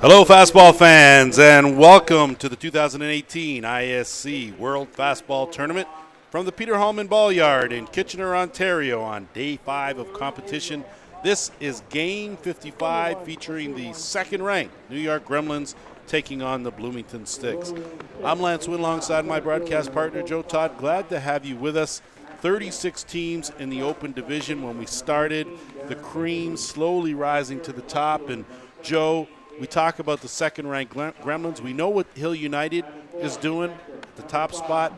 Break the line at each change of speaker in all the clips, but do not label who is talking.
Hello, fastball fans, and welcome to the 2018 ISC World Fastball Tournament from the Peter Hallman Ball Yard in Kitchener, Ontario on day 5 of competition. This is game 55 featuring the second-ranked New York Gremlins taking on the Bloomington Stix. I'm Lance Wynn alongside my broadcast partner Joe Todd. Glad to have you with us. 36 teams in the open division when we started. The cream slowly rising to the top. And Joe, we talk about the second-ranked Gremlins. We know what Hill United is doing at the top spot.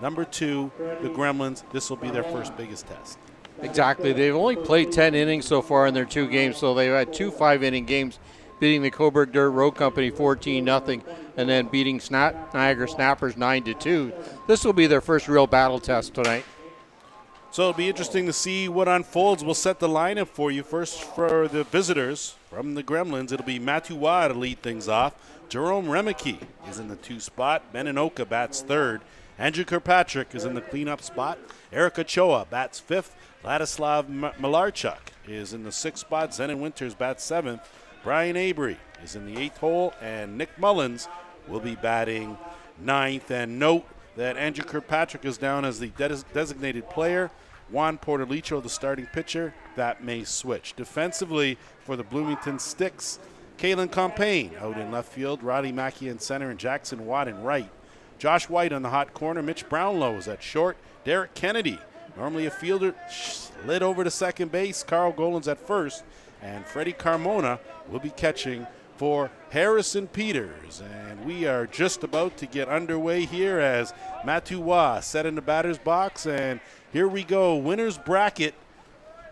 Number 2, the Gremlins. This will be their first biggest test.
Exactly. They've only played 10 innings so far in their 2 games, so they've had 2 5-inning games, beating the Coburg Dirt Road Company 14-0, and then beating Niagara Snappers 9-2. This will be their first real battle test tonight.
So it'll be interesting to see what unfolds. We'll set the lineup for you. First, for the visitors from the Gremlins, it'll be Matthew Waugh to lead things off. Jerome Remeke is in the 2 spot. Ben Inoka bats 3rd. Andrew Kirkpatrick is in the cleanup spot. Eric Ochoa bats 5th. Ladislav Malarchuk is in the 6th spot. Zenon Winters bats 7th. Brian Avery is in the 8th hole. And Nick Mullins will be batting 9th. And note that Andrew Kirkpatrick is down as the designated player. Juan Portolicho, the starting pitcher. That may switch. Defensively for the Bloomington Stix, Kalen Compain out in left field. Roddy Mackey in center and Jackson Watt in right. Josh White on the hot corner. Mitch Brownlow is at short. Derek Kennedy, normally a fielder, slid over to second base. Carl Golans at first. And Freddie Carmona will be catching for Harrison Peters. And we are just about to get underway here as Matthew Waugh set in the batter's box. And here we go, winner's bracket,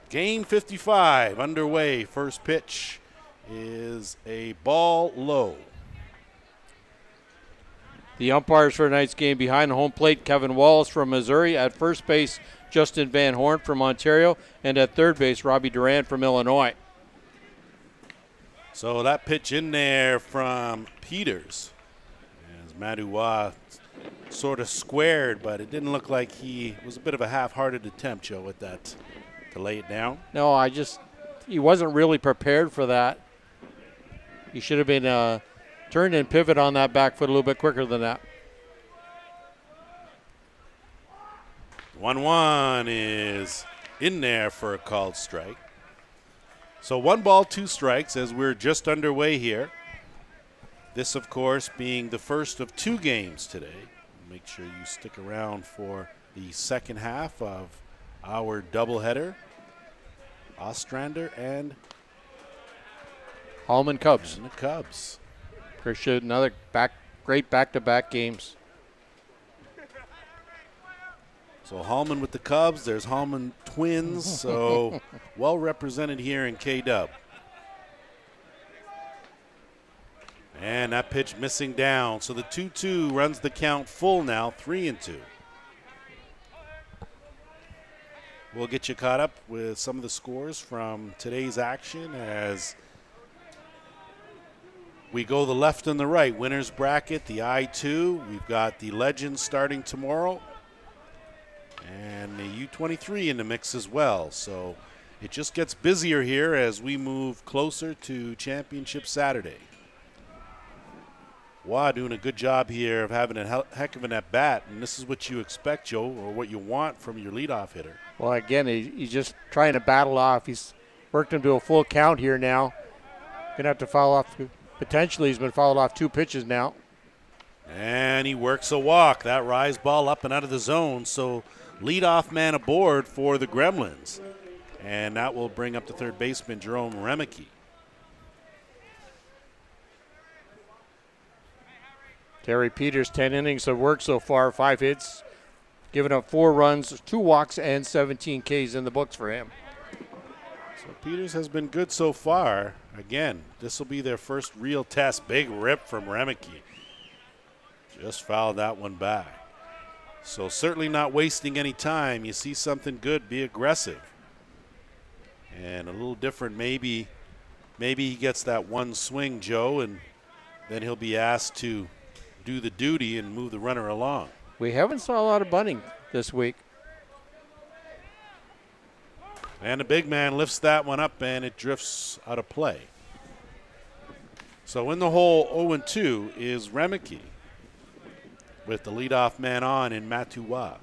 game 55 underway. First pitch is a ball low.
The umpires for tonight's game: behind the home plate, Kevin Wallace from Missouri. At first base, Justin Van Horn from Ontario. And at third base, Robbie Duran from Illinois.
So that pitch in there from Peters, as Matthew Waugh sort of squared, but it didn't look like he was a bit of a half-hearted attempt, Joe, with that to lay it down.
No, he wasn't really prepared for that. He should have been turned and pivot on that back foot a little bit quicker than that.
1-1 is in there for a called strike. So 1 ball, 2 strikes as we're just underway here. This, of course, being the first of 2 games today. Make sure you stick around for the second half of our doubleheader. Ostrander and
Hallman Cubs.
And the Cubs.
Appreciate another great back-to-back games.
So Hallman with the Cubs. There's Hallman twins. So well represented here in K-Dub. And that pitch missing down. So the 2-2 runs the count full now, 3-2. We'll get you caught up with some of the scores from today's action as we go the left and the right. Winners bracket, the I-2. We've got the Legends starting tomorrow. And the U23 in the mix as well. So it just gets busier here as we move closer to Championship Saturday. Waugh doing a good job here of having a heck of an at-bat. And this is what you expect, Joe, or what you want from your leadoff hitter.
Well, again, he's just trying to battle off. He's worked him to a full count here now. Going to have to foul off. Potentially he's been fouled off 2 pitches now.
And he works a walk. That rise ball up and out of the zone. So leadoff man aboard for the Gremlins. And that will bring up the third baseman, Jerome Remeke.
Terry Peters, 10 innings of work so far, 5 hits, giving up 4 runs, 2 walks, and 17 Ks in the books for him.
So Peters has been good so far. Again, this will be their first real test. Big rip from Remeke. Just fouled that one back. So certainly not wasting any time. You see something good, be aggressive. And a little different, maybe he gets that one swing, Joe, and then he'll be asked to do the duty and move the runner along.
We haven't saw a lot of bunting this week.
And the big man lifts that one up, and it drifts out of play. So in the hole, 0-2 is Remeke with the leadoff man on in Matuwa.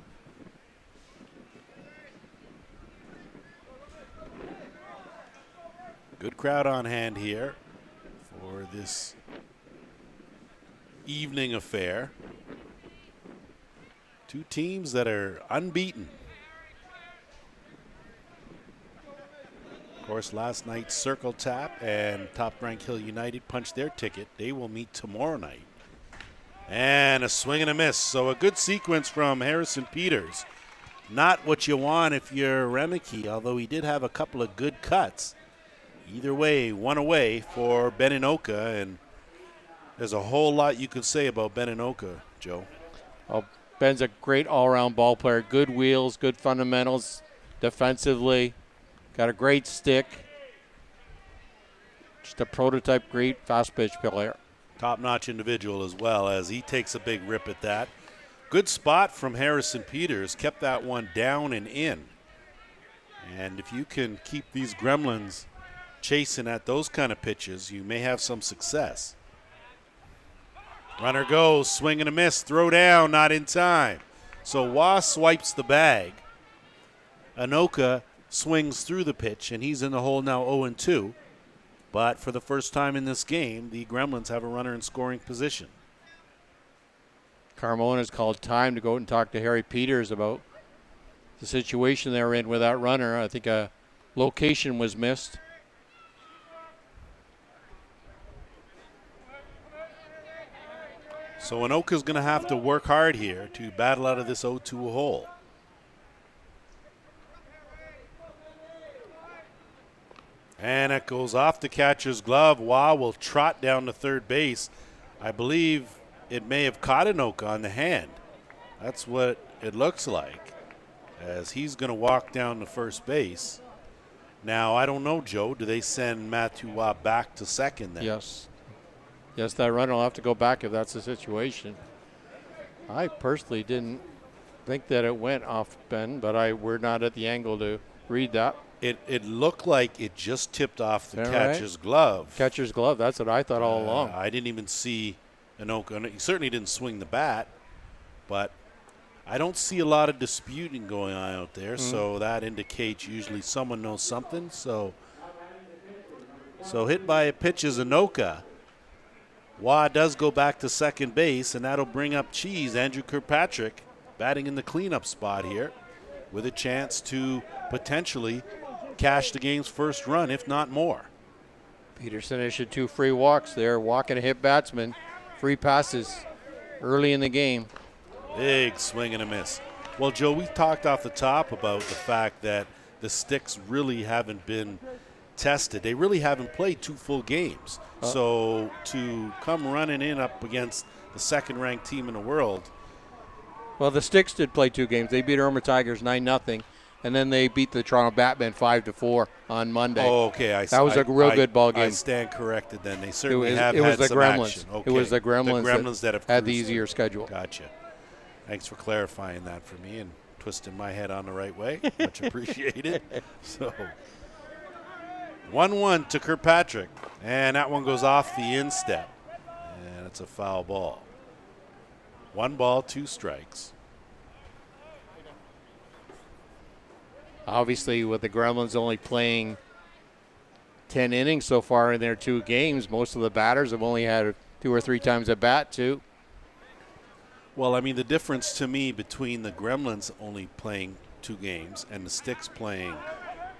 Good crowd on hand here for this evening affair. Two teams that are unbeaten. Of course, last night's Circle Tap and Top Rank Hill United punched their ticket. They will meet tomorrow night. And a swing and a miss. So a good sequence from Harrison Peters. Not what you want if you're Remeke, although he did have a couple of good cuts. Either way, one away for Beninoka, and there's a whole lot you could say about Beninoka, Joe.
Well, Ben's a great all-around ball player. Good wheels, good fundamentals defensively. Got a great stick. Just a prototype great fast pitch player.
Top-notch individual as well, as he takes a big rip at that. Good spot from Harrison Peters. Kept that one down and in. And if you can keep these Gremlins chasing at those kind of pitches, you may have some success. Runner goes, swing and a miss, throw down, not in time. So Wah swipes the bag. Anoka swings through the pitch, and he's in the hole now 0-2. But for the first time in this game, the Gremlins have a runner in scoring position.
Carmona's called time to go out and talk to Harry Peters about the situation they're in with that runner. I think a location was missed.
So Anoka's going to have to work hard here to battle out of this 0-2 hole. And it goes off the catcher's glove. Wah will trot down to third base. I believe it may have caught Anoka on the hand. That's what it looks like, as he's going to walk down to first base. Now, I don't know, Joe. Do they send Matthew Wah back to second then?
Yes. Yes, that runner will have to go back if that's the situation. I personally didn't think that it went off Ben, but we're not at the angle to read that.
It looked like it just tipped off the
All
catcher's
right.
glove.
Catcher's glove, that's what I thought all along.
I didn't even see Anoka. He certainly didn't swing the bat, but I don't see a lot of disputing going on out there, so that indicates usually someone knows something. So hit by a pitch is Anoka. Wah does go back to second base, and that'll bring up Cheese, Andrew Kirkpatrick, batting in the cleanup spot here with a chance to potentially cash the game's first run, if not more.
Peterson issued 2 free walks there, walking a hit batsman, free passes early in the game.
Big swing and a miss. Well, Joe, we talked off the top about the fact that the Stix really haven't been tested. They really haven't played 2 full games. So to come running in up against the second-ranked team in the world.
Well, the Stix did play 2 games. They beat Irma Tigers 9-0, and then they beat the Toronto Batmen 5-4 on Monday.
Oh, okay.
That was a real good ball game.
I stand corrected then. They certainly have
it was
had
the
some
Gremlins.
action. Okay.
It was the Gremlins,
that have
had the
cruised
easier
through.
schedule.
Gotcha. Thanks for clarifying that for me and twisting my head on the right way. Much appreciated. So 1-1 to Kirkpatrick, and that one goes off the instep, and it's a foul ball. 1 ball, 2 strikes.
Obviously, with the Gremlins only playing 10 innings so far in their 2 games, most of the batters have only had 2 or 3 times at bat, too.
Well, I mean, the difference to me between the Gremlins only playing 2 games and the Stix playing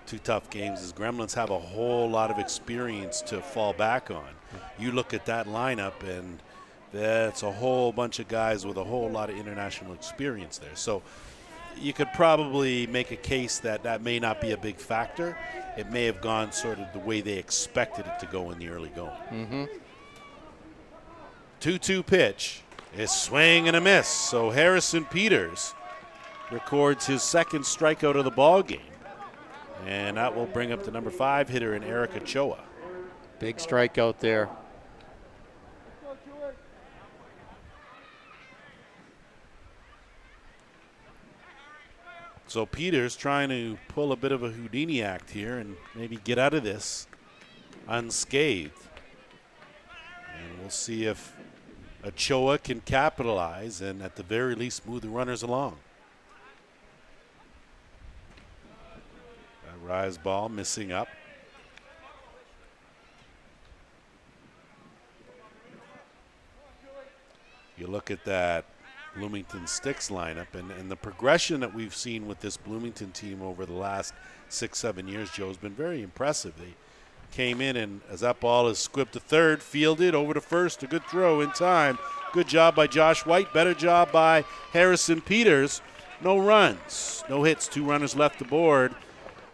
2 tough games is Gremlins have a whole lot of experience to fall back on. You look at that lineup, and that's a whole bunch of guys with a whole lot of international experience there. So you could probably make a case that that may not be a big factor. It may have gone sort of the way they expected it to go in the early going. 2-2 pitch. A swing and a miss. So Harrison Peters records his 2nd strikeout of the ball game. And that will bring up the number 5 hitter in Eric Ochoa.
Big strikeout there.
So Peters trying to pull a bit of a Houdini act here and maybe get out of this unscathed. see if Ochoa can capitalize and at the very least move the runners along. That rise ball missing up. You look at that Bloomington Stix lineup and the progression that we've seen with this Bloomington team over the last 6-7 years, Joe, has been very impressive. They came in, and as that ball is squibbed to third, fielded over to first, a good throw in time. Good job by Josh White, better job by Harrison Peters. No runs, no hits, 2 runners left to board.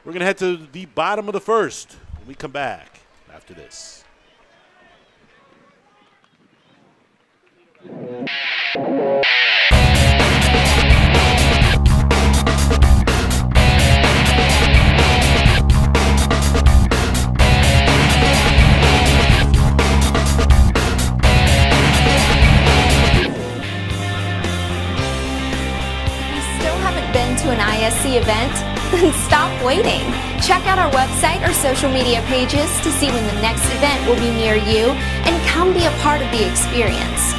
We're going to head to the bottom of the first when we come back after this.
To an ISC event? Then stop waiting. Check out our website or social media pages to see when the next event will be near you and come be a part of the experience.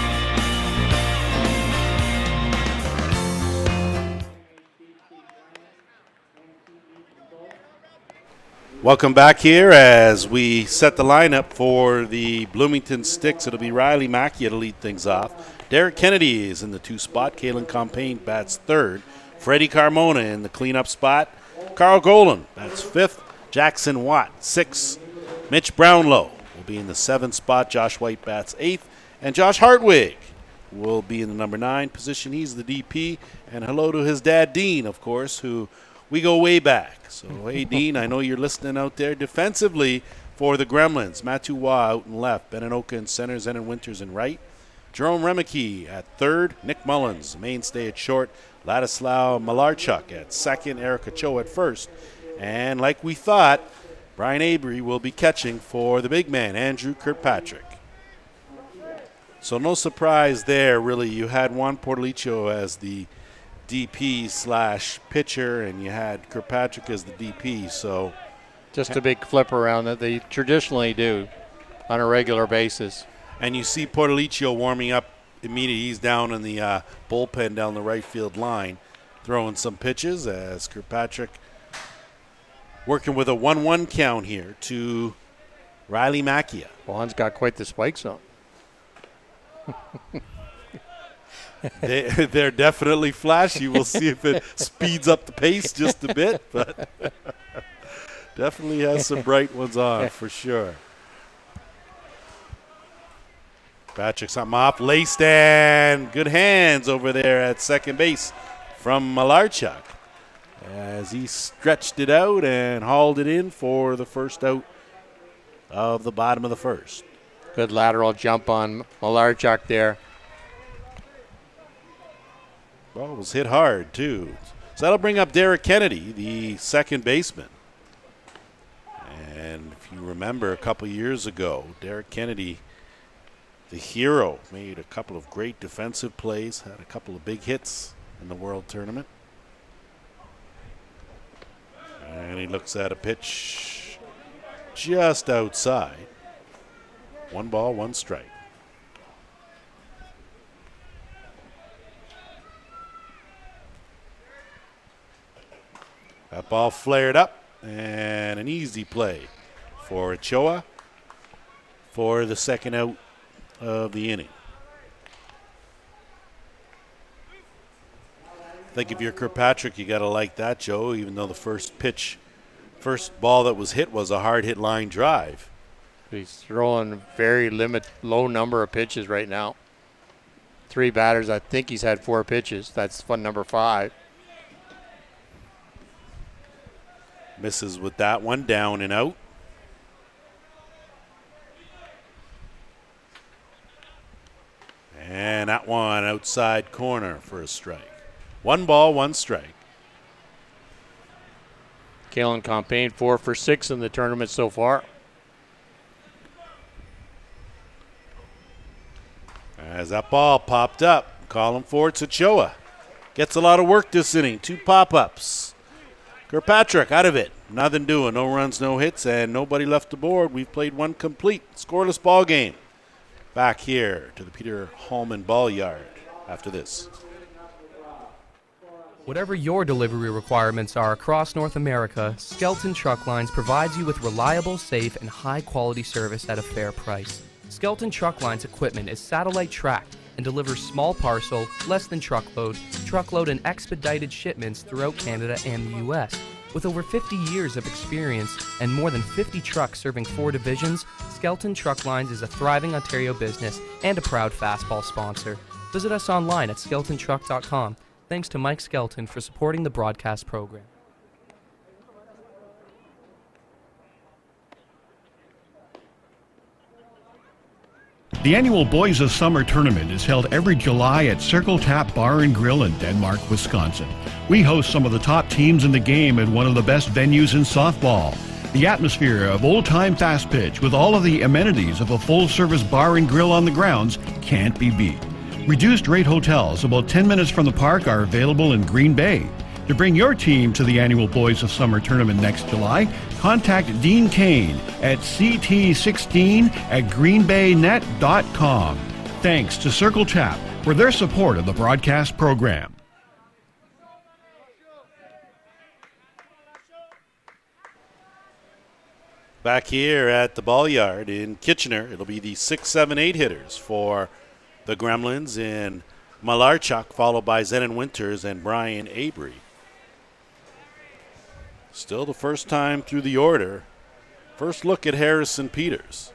Welcome back here as we set the lineup for the Bloomington Stix. It'll be Riley Mackey to lead things off. Derek Kennedy is in the 2 spot. Kalen Compain bats third. Freddie Carmona in the cleanup spot. Carl Golan bats 5th. Jackson Watt 6th. Mitch Brownlow will be in the 7th spot. Josh White bats 8th. And Josh Hartwig will be in the number 9 position. He's the DP. And hello to his dad, Dean, of course, who we go way back. So, hey, Dean, I know you're listening out there. Defensively for the Gremlins, Matthew Waugh out in left. Beninoka in center. Zenon Winters in right. Jerome Remeke at third. Nick Mullins, mainstay at short. Ladislao Malarchuk at second. Eric Ochoa at first. And like we thought, Brian Avery will be catching for the big man, Andrew Kirkpatrick. So no surprise there, really. You had Juan Portolicho as the DP/pitcher, and you had Kirkpatrick as the DP. So
just a big flip around that they traditionally do on a regular basis.
And you see Portolicho warming up immediately. He's down in the bullpen down the right field line, throwing some pitches as Kirkpatrick working with a 1-1 count here to Riley Mackey.
Juan's got quite the spike zone.
They're definitely flashy. We'll see if it speeds up the pace just a bit, but definitely has some bright ones on for sure. Patrick something off, laced, and good hands over there at second base from Malarchuk as he stretched it out and hauled it in for the first out of the bottom of the first.
Good lateral jump on Malarchuk there.
Ball was hit hard, too. So that'll bring up Derek Kennedy, the second baseman. And if you remember a couple years ago, Derek Kennedy, the hero, made a couple of great defensive plays, had a couple of big hits in the World Tournament. And he looks at a pitch just outside. 1 ball, 1 strike. That ball flared up, and an easy play for Ochoa for the second out of the inning. I think if you're Kirkpatrick, you got to like that, Joe, even though the first ball that was hit was a hard hit line drive.
He's throwing very low number of pitches right now. 3 batters. I think he's had 4 pitches. That's fun number 5.
Misses with that one, down and out. And that one outside corner for a strike. 1 ball, 1 strike.
Kalen Compain 4 for 6 in the tournament so far.
As that ball popped up, calling for it's Ochoa. Gets a lot of work this inning. 2 pop-ups. Kirkpatrick out of it. Nothing doing. No runs, no hits, and nobody left the board. We've played 1 complete. Scoreless ball game. back here to the Peter Hallman Ball Yard after this.
Whatever your delivery requirements are across North America, Skelton Truck Lines provides you with reliable, safe, and high-quality service at a fair price. Skelton Truck Lines equipment is satellite tracked and delivers small parcel, less than truckload, and expedited shipments throughout Canada and the U.S. With over 50 years of experience and more than 50 trucks serving 4 divisions, Skelton Truck Lines is a thriving Ontario business and a proud Fastball sponsor. Visit us online at skeltontruck.com. Thanks to Mike Skelton for supporting the broadcast program.
The annual Boys of Summer tournament is held every July at Circle Tap Bar and Grill in Denmark, Wisconsin. We host some of the top teams in the game at one of the best venues in softball. The atmosphere of old-time fast pitch with all of the amenities of a full-service bar and grill on the grounds can't be beat. Reduced rate hotels about 10 minutes from the park are available in Green Bay. To bring your team to the annual Boys of Summer tournament next July, contact Dean Kane at ct16@greenbaynet.com. Thanks to Circle Tap for their support of the broadcast program.
Back here at the Ball Yard in Kitchener, it'll be the 6, 7, 8 hitters for the Gremlins in Malarchuk, followed by Zenon Winters and Brian Abry. Still the first time through the order. First look at Harrison Peters.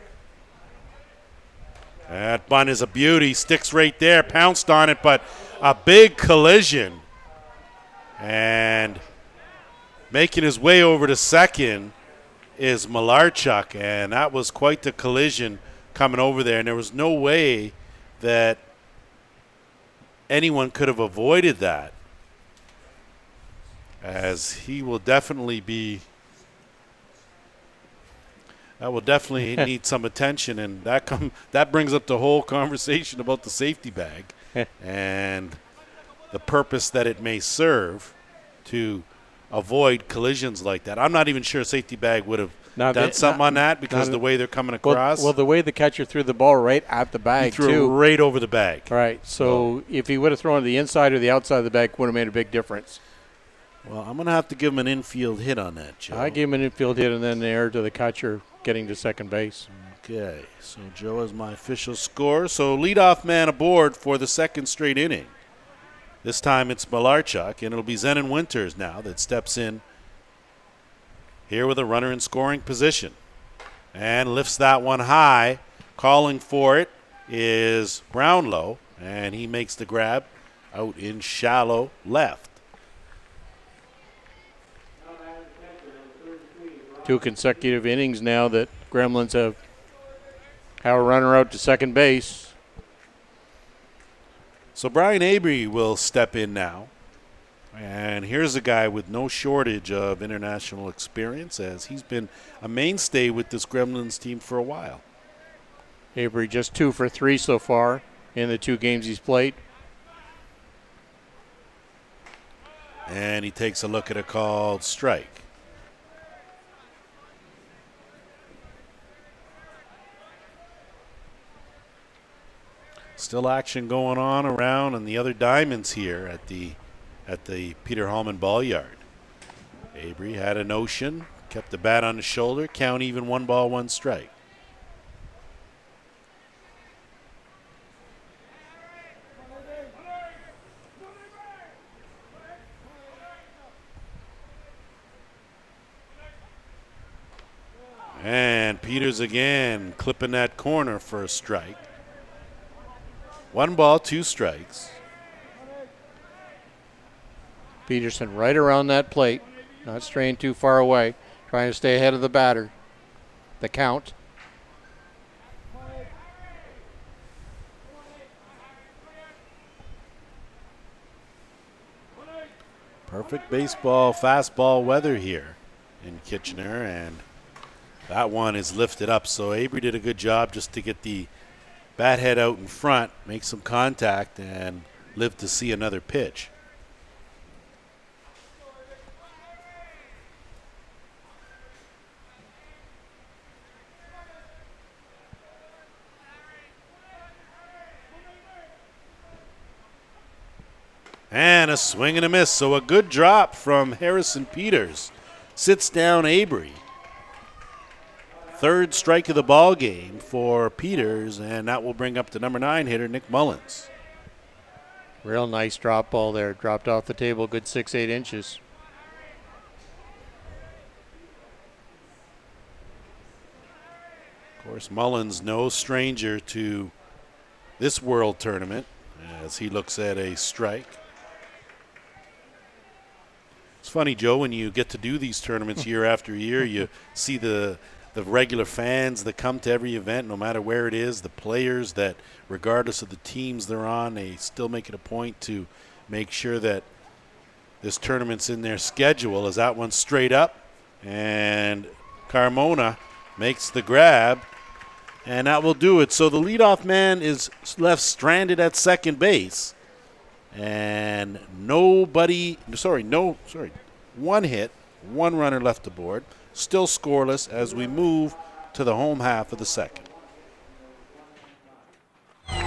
That bunt is a beauty. Stix right there, pounced on it, but a big collision. And making his way over to second is Malarchuk, and that was quite the collision coming over there, and there was no way that anyone could have avoided that, as he will definitely be – that will definitely need some attention, and that brings up the whole conversation about the safety bag and the purpose that it may serve to avoid collisions like that. I'm not even sure a safety bag would have done something on that because the way they're coming across.
Well, the way the catcher threw the ball right at the bag,
he threw it right over the bag.
Right. So if he would have thrown it the inside or the outside of the bag, would have made a big difference.
Well, I'm going to have to give him an infield hit on that, Joe.
I gave him an infield hit and then the error to the catcher getting to second base.
Okay. So Joe is my official score. So leadoff man aboard for the second straight inning. This time it's Malarchuk, and it'll be Zenon Winters now that steps in here with a runner in scoring position. And lifts that one high. Calling for it is Brownlow, and he makes the grab out in shallow left.
2 consecutive innings now that Gremlins have a runner out to second base.
So Brian Abry will step in now. And here's a guy with no shortage of international experience, as he's been a mainstay with this Gremlins team for a while.
Abry just 2 for 3 so far in the 2 games he's played.
And he takes a look at a called strike. Still action going on around on the other diamonds here at the Peter Hallman Ball Yard. Abry had a notion, kept the bat on his shoulder, count even, 1 ball, 1 strike. And Peters again clipping that corner for a strike. 1 ball, 2 strikes.
Peterson right around that plate, not straying too far away, trying to stay ahead of the batter. The count.
Perfect baseball, fastball weather here in Kitchener, and that one is lifted up. So Abry did a good job just to get the bat head out in front, make some contact, and live to see another pitch. And a swing and a miss. So a good drop from Harrison Peters. Sits down Avery. Third strike of the ball game for Peters, and that will bring up the number 9 hitter, Nick Mullins.
Real nice drop ball there. Dropped off the table, good 6-8 inches.
Of course, Mullins no stranger to this World Tournament as he looks at a strike. It's funny, Joe, when you get to do these tournaments year after year, you see the regular fans that come to every event, no matter where it is, the players that, regardless of the teams they're on, they still make it a point to make sure that this tournament's in their schedule. As that one's straight up, and Carmona makes the grab, and that will do it. So the leadoff man is left stranded at second base, and one hit, one runner left aboard. Still scoreless as we move to the home half of the second.
Swung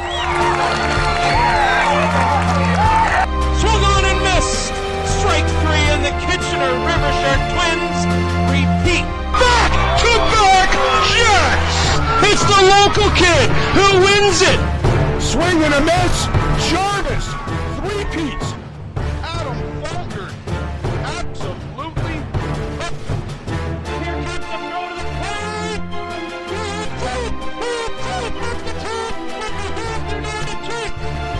on and missed. Strike 3, and the Kitchener River Shark Twins repeat. Back to back Jets! It's the local kid who wins it.
Swing and a miss. Jarvis. 3 peats.
Adam Falter. Absolutely. Here comes the throw to the plate.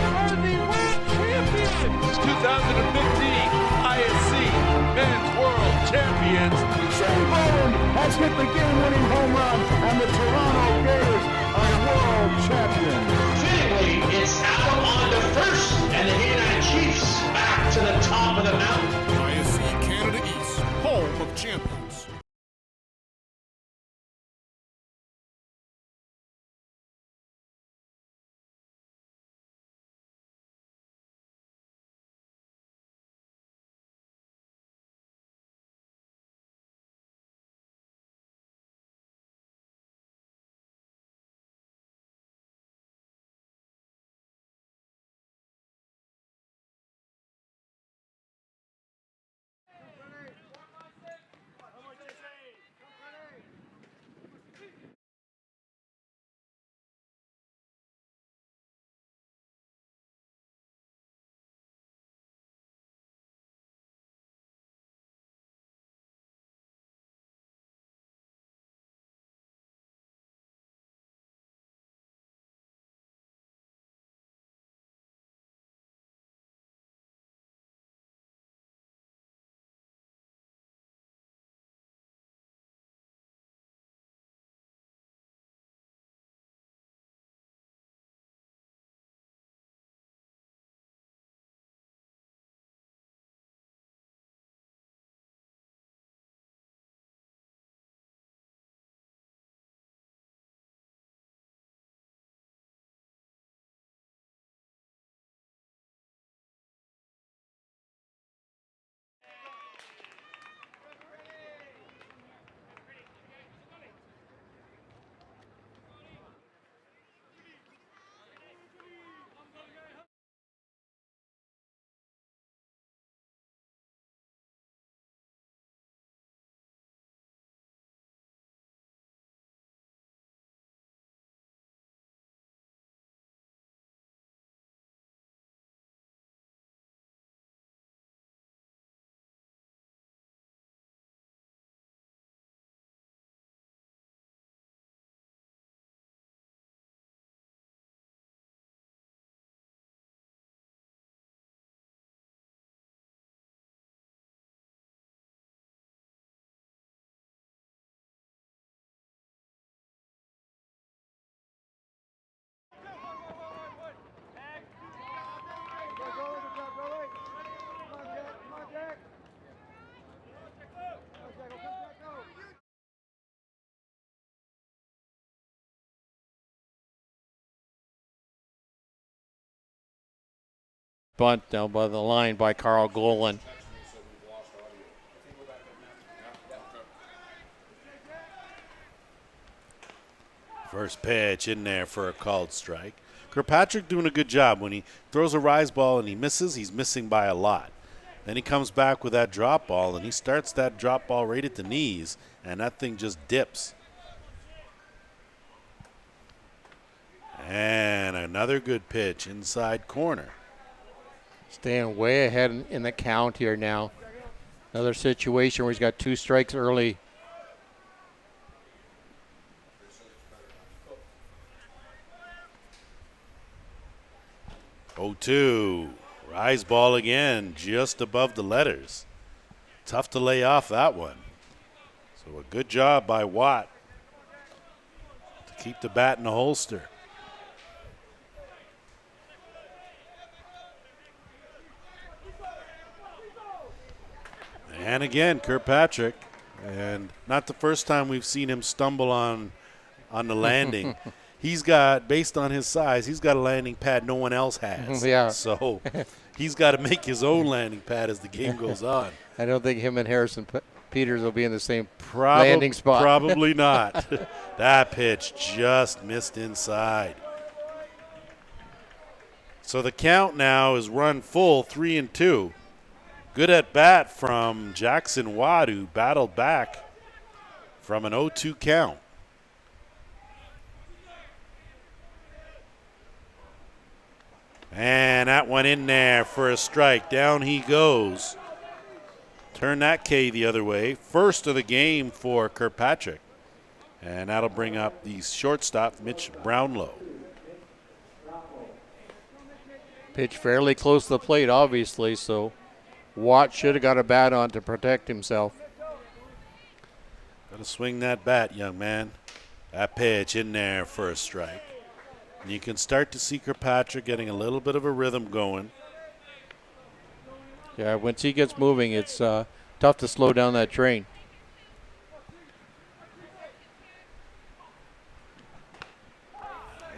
Are the world champions. 2015 ISC Men's World Champions.
Shane Bowen has hit the game-winning home run, and the Toronto Gators are world champions.
Fittingly, it's out on to first, and the United Chiefs back to the top of the mountain.
ISC Canada East, home of champions.
Bunt down by the line by Carl Golan.
First pitch in there for a called strike. Kirkpatrick doing a good job. When he throws a rise ball and he misses, he's missing by a lot. Then he comes back with that drop ball, and he starts that drop ball right at the knees, and that thing just dips. And another good pitch inside corner.
Staying way ahead in the count here now. Another situation where he's got 2 strikes early.
Oh, 2. Rise ball again, just above the letters. Tough to lay off that one. So a good job by Watt to keep the bat in the holster. And again, Kirkpatrick, and not the first time we've seen him stumble on the landing. He's got, based on his size, he's got a landing pad no one else has.
Yeah.
So he's got to make his own landing pad as the game goes on.
I don't think him and Harrison Peters will be in the same landing spot.
Probably not. That pitch just missed inside. So the count now is run full, 3-2. Good at bat from Jackson Watt, who battled back from an 0-2 count. And that one in there for a strike. Down he goes. Turn that K the other way. First of the game for Kirkpatrick. And that'll bring up the shortstop, Mitch Brownlow.
Pitch fairly close to the plate, obviously, so Watt should have got a bat on to protect himself.
Got to swing that bat, young man. That pitch in there for a strike. And you can start to see Kirkpatrick getting a little bit of a rhythm going.
Yeah, once he gets moving, it's tough to slow down that train.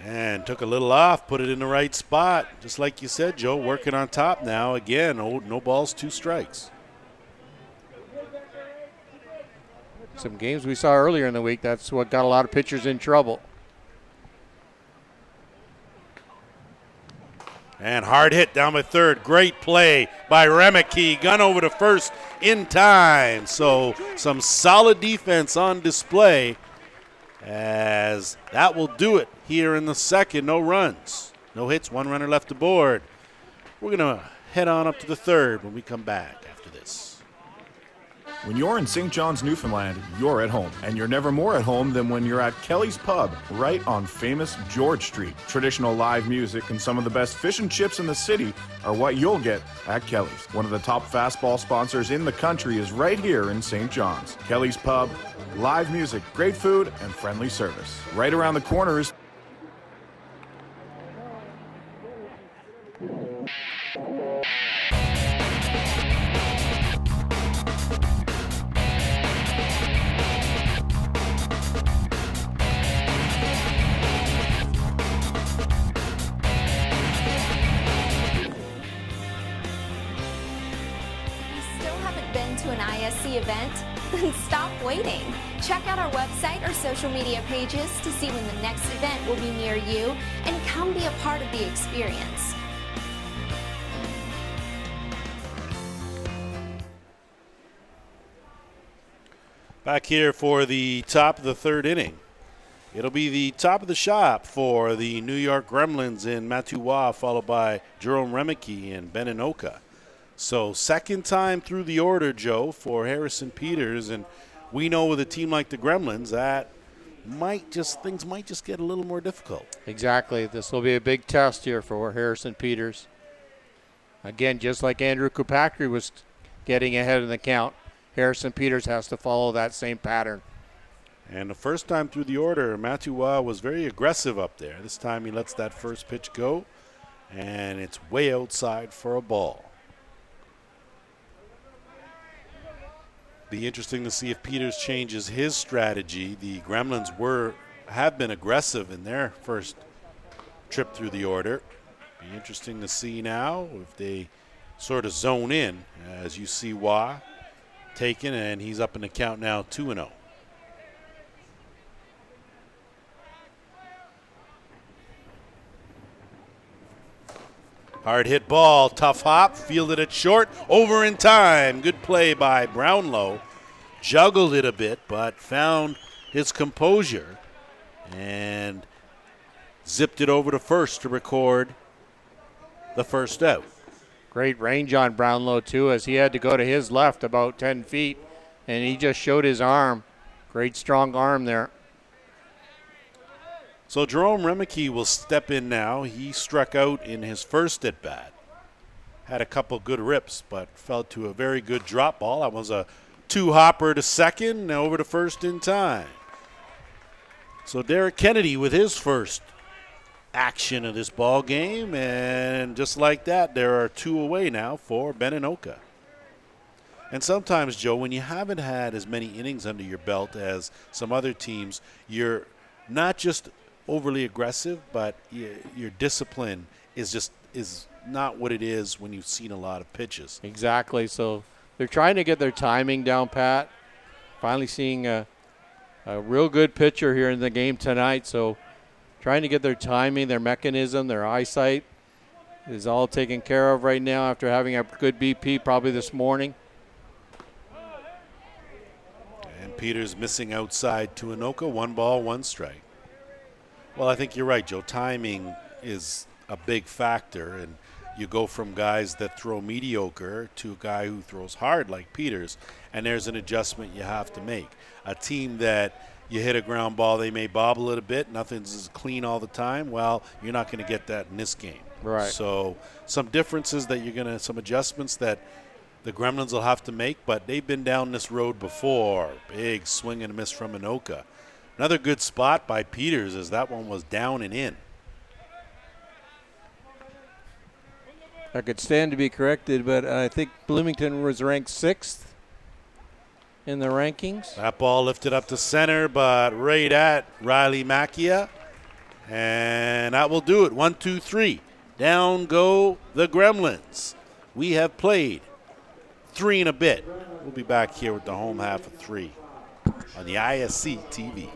And took a little off, put it in the right spot. Just like you said, Joe, working on top now. Again, no balls, 2 strikes.
Some games we saw earlier in the week, that's what got a lot of pitchers in trouble.
And hard hit down by third. Great play by Remeke. Gun over to first in time. So some solid defense on display, as that will do it here in the second. No runs, no hits, 1 runner left aboard. We're going to head on up to the third when we come back after this.
When you're in St. John's, Newfoundland, you're at home. And you're never more at home than when you're at Kelly's Pub, right on famous George Street. Traditional live music and some of the best fish and chips in the city are what you'll get at Kelly's. One of the top fastball sponsors in the country is right here in St. John's. Kelly's Pub, live music, great food, and friendly service. Right around the corner is...
To an ISC event? Then stop waiting. Check out our website or social media pages to see when the next event will be near you and come be a part of the experience.
Back here for the top of the third inning. It'll be the top of the shop for the New York Gremlins in Matuwa, followed by Jerome Remeke and Ben Inoka. So second time through the order, Joe, for Harrison Peters, and we know with a team like the Gremlins that things might just get a little more difficult.
Exactly. This will be a big test here for Harrison Peters. Again, just like Andrew Kirkpatrick was getting ahead in the count, Harrison Peters has to follow that same pattern.
And the first time through the order, Matuwa was very aggressive up there. This time he lets that first pitch go, and it's way outside for a ball. Be interesting to see if Peters changes his strategy. The Gremlins have been aggressive in their first trip through the order. Be interesting to see now if they sort of zone in, as you see Wah taken, and he's up in the count now 2-0. Hard hit ball, tough hop, fielded it short, over in time. Good play by Brownlow. Juggled it a bit, but found his composure and zipped it over to first to record the first out.
Great range on Brownlow, too, as he had to go to his left about 10 feet, and he just showed his arm. Great strong arm there.
So Jerome Remeke will step in now. He struck out in his first at-bat. Had a couple good rips, but fell to a very good drop ball. That was a two-hopper to second, now over to first in time. So Derek Kennedy with his first action of this ball game, and just like that, there are two away now for Beninoka. And sometimes, Joe, when you haven't had as many innings under your belt as some other teams, you're not just overly aggressive, but your discipline is not what it is when you've seen a lot of pitches.
Exactly. So they're trying to get their timing down, Pat. Finally seeing a real good pitcher here in the game tonight. So trying to get their timing, their mechanism, their eyesight is all taken care of right now after having a good BP probably this morning.
And Peters missing outside to Anoka. 1 ball, 1 strike. Well, I think you're right, Joe. Timing is a big factor, and you go from guys that throw mediocre to a guy who throws hard like Peters, and there's an adjustment you have to make. A team that you hit a ground ball, they may bobble it a bit, nothing's as clean all the time. Well, you're not going to get that in this game.
Right.
So some differences that some adjustments that the Gremlins will have to make, but they've been down this road before. Big swing and a miss from Anoka. Another good spot by Peters as that one was down and in.
I could stand to be corrected, but I think Bloomington was ranked 6th in the rankings.
That ball lifted up to center, but right at Riley Macchia. And that will do it. 1, 2, 3. Down go the Gremlins. We have played 3 and a bit. We'll be back here with the home half of 3 on the ISC TV.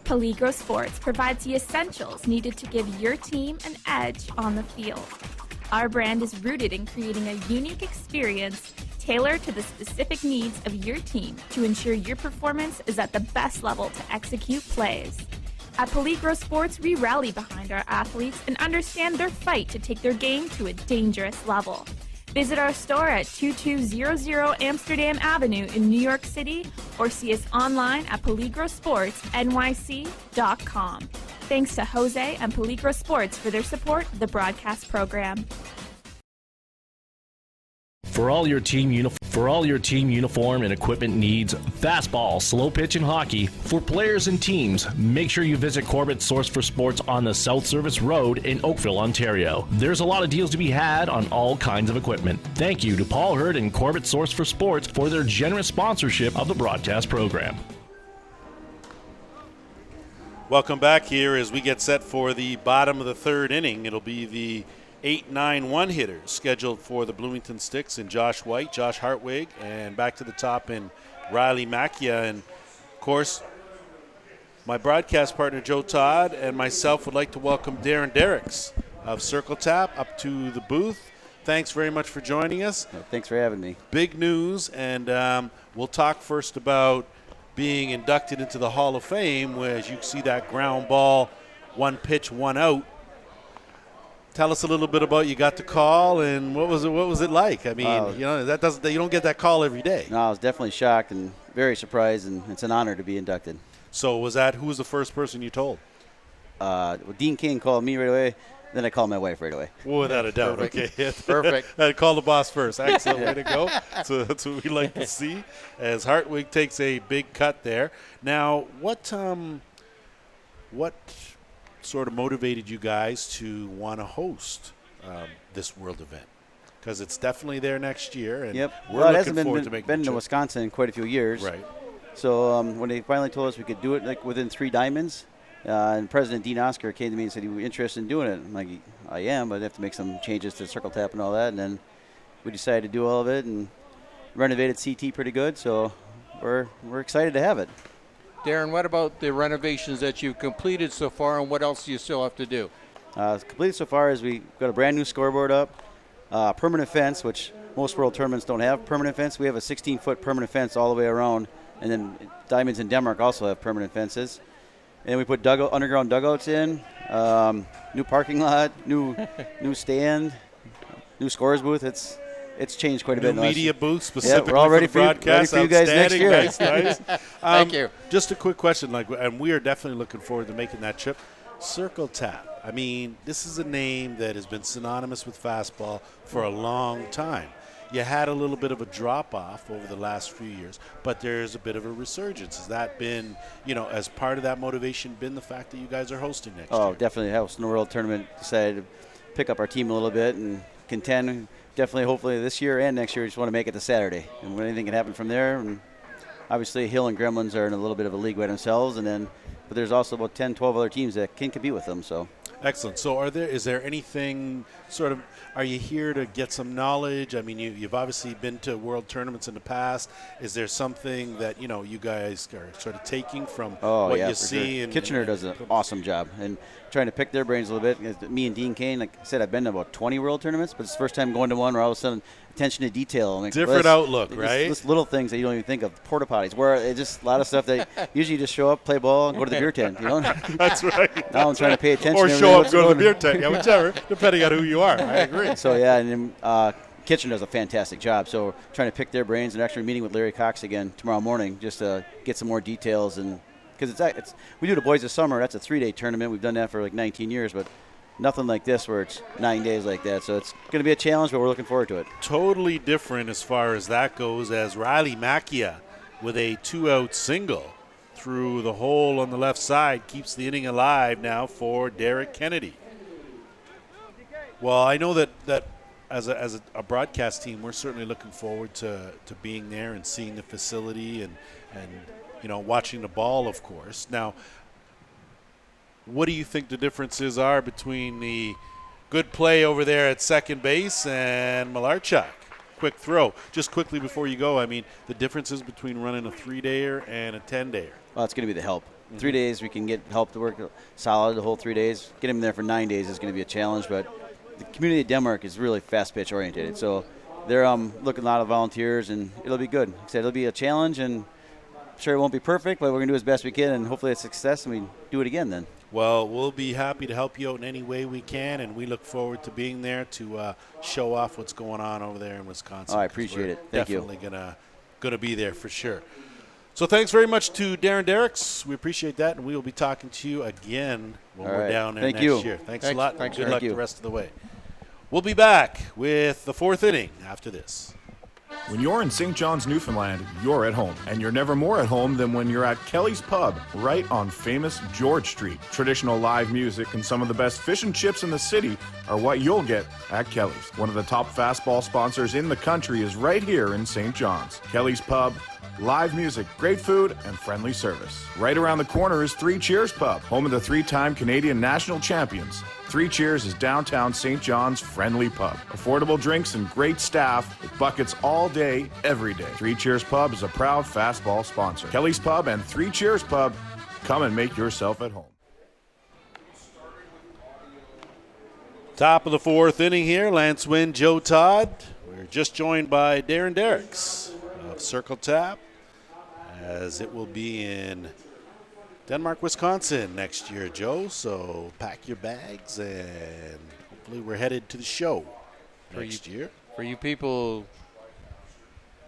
Peligro Sports provides the essentials needed to give your team an edge on the field. Our brand is rooted in creating a unique experience tailored to the specific needs of your team to ensure your performance is at the best level to execute plays. At Peligro Sports, we rally behind our athletes and understand their fight to take their game to a dangerous level. Visit our store at 2200 Amsterdam Avenue in New York City or see us online at peligrosportsnyc.com. Thanks to Jose and Peligro Sports for their support of the broadcast program.
For all your team uniform and equipment needs, fastball, slow pitch, and hockey, for players and teams, make sure you visit Corbett Source for Sports on the South Service Road in Oakville, Ontario. There's a lot of deals to be had on all kinds of equipment. Thank you to Paul Hurd and Corbett Source for Sports for their generous sponsorship of the broadcast program.
Welcome back here as we get set for the bottom of the 3rd inning. It'll be the 8-9-1 hitters scheduled for the Bloomington Stix in Josh White, Josh Hartwig, and back to the top in Riley Macchia. And, of course, my broadcast partner Joe Todd and myself would like to welcome Darren Derricks of Circle Tap up to the booth. Thanks very much for joining us.
Thanks for having me.
Big news, and we'll talk first about being inducted into the Hall of Fame, where as you see that ground ball, 1 pitch, 1 out. Tell us a little bit about you got the call and what was it like? I mean, you don't get that call every day.
No, I was definitely shocked and very surprised, and it's an honor to be inducted.
So who was the first person you told?
Dean King called me right away. Then I called my wife right away.
Without a doubt.
Perfect.
Okay.
Perfect.
I'd call the boss first. Excellent. Way to go. So that's what we like to see as Hartwig takes a big cut there. Now, what sort of motivated you guys to want to host this world event? Because it's definitely there next year, and we're looking forward to making it.
Been to Wisconsin in quite a few years.
Right.
So when they finally told us we could do it like within 3 diamonds, and President Dean Oscar came to me and said he was interested in doing it. I'm like, I am, but I have to make some changes to Circle Tap and all that. And then we decided to do all of it and renovated CT pretty good. So we're excited to have it.
Darren, what about the renovations that you've completed so far, and what else do you still have to do?
Completed so far is we got a brand new scoreboard up, permanent fence, which most world tournaments don't have permanent fence. We have a 16-foot permanent fence all the way around, and then Diamonds in Denmark also have permanent fences. And we put underground dugouts in, new parking lot, new stand, new scores booth. It's changed quite a bit.
New media booth specifically
we're all ready
for the broadcast.
Ready for you guys next year.
Nice.
Thank you.
Just a quick question, and we are definitely looking forward to making that trip. Circle Tap. I mean, this is a name that has been synonymous with fastball for a long time. You had a little bit of a drop-off over the last few years, but there's a bit of a resurgence. Has that been, as part of that motivation, been the fact that you guys are hosting next year?
Oh, definitely. Hosting the World Tournament, decided to pick up our team a little bit and contend. Definitely, hopefully this year and next year, we just want to make it to Saturday. And anything can happen from there. And obviously, Hill and Gremlins are in a little bit of a league by themselves, but there's also about 10, 12 other teams that can compete with them. So.
Excellent. So is there anything are you here to get some knowledge? I mean, you've obviously been to world tournaments in the past. Is there something that, you guys are sort of taking from what you see?
Sure. Kitchener does an awesome job. And trying to pick their brains a little bit. Me and Dean Kane, like I said, I've been to about 20 world tournaments, but it's the first time going to one where all of a sudden attention to detail. Like,
different outlook, right?
Just little things that you don't even think of. Porta potties, where it's just a lot of stuff that usually just show up, play ball, and go to the beer tent,
That's right.
Now I'm trying to pay attention.
Or show up, go to the beer tent. Yeah, whichever, depending on who you are. I agree.
So, yeah, and then Kitchen does a fantastic job. So trying to pick their brains and actually meeting with Larry Cox again tomorrow morning just to get some more details. And because it's we do the Boys of Summer. That's a 3-day tournament. We've done that for like 19 years, but nothing like this where it's 9 days like that. So it's going to be a challenge, but we're looking forward to it.
Totally different as far as that goes, as Riley Macchia with a 2-out single through the hole on the left side keeps the inning alive now for Derek Kennedy. Well, I know that as a broadcast team, we're certainly looking forward to being there and seeing the facility and watching the ball, of course. Now, what do you think the differences are between the good play over there at second base and Malarchuk? Quick throw. Just quickly before you go, I mean, the differences between running a 3-dayer and a 10-dayer.
Well, it's going to be the help. 3 days, we can get help to work solid the whole 3 days. Get him there for 9 days is going to be a challenge, but the community of Denmark is really fast pitch oriented. So they're looking at a lot of volunteers, and it'll be good. Like I said, it'll be a challenge, and I'm sure it won't be perfect, but we're going to do as best we can, and hopefully it's a success, and we do it again then.
Well, we'll be happy to help you out in any way we can, and we look forward to being there to show off what's going on over there in Wisconsin.
Oh, I appreciate it. Thank you.
Definitely gonna be there for sure. So thanks very much to Darren Derricks. We appreciate that, and we will be talking to you again when we're down there next year. Thanks a lot. Good luck the rest of the way. We'll be back with the fourth inning after this.
When you're in St. John's, Newfoundland, you're at home. And you're never more at home than when you're at Kelly's Pub, right on famous George Street. Traditional live music and some of the best fish and chips in the city are what you'll get at Kelly's. One of the top fastball sponsors in the country is right here in St. John's. Kelly's Pub, live music, great food, and friendly service. Right around the corner is Three Cheers Pub, home of the 3-time Canadian national champions. Three Cheers is downtown St. John's friendly pub. Affordable drinks and great staff with buckets all day, every day. Three Cheers Pub is a proud fastball sponsor. Kelly's Pub and Three Cheers Pub, come and make yourself at home.
Top of the fourth inning here, Lance Wynn, Joe Todd. We're just joined by Darren Derricks of Circle Tap, as it will be in Denmark, Wisconsin next year, Joe. So pack your bags, and hopefully we're headed to the show next year.
For you people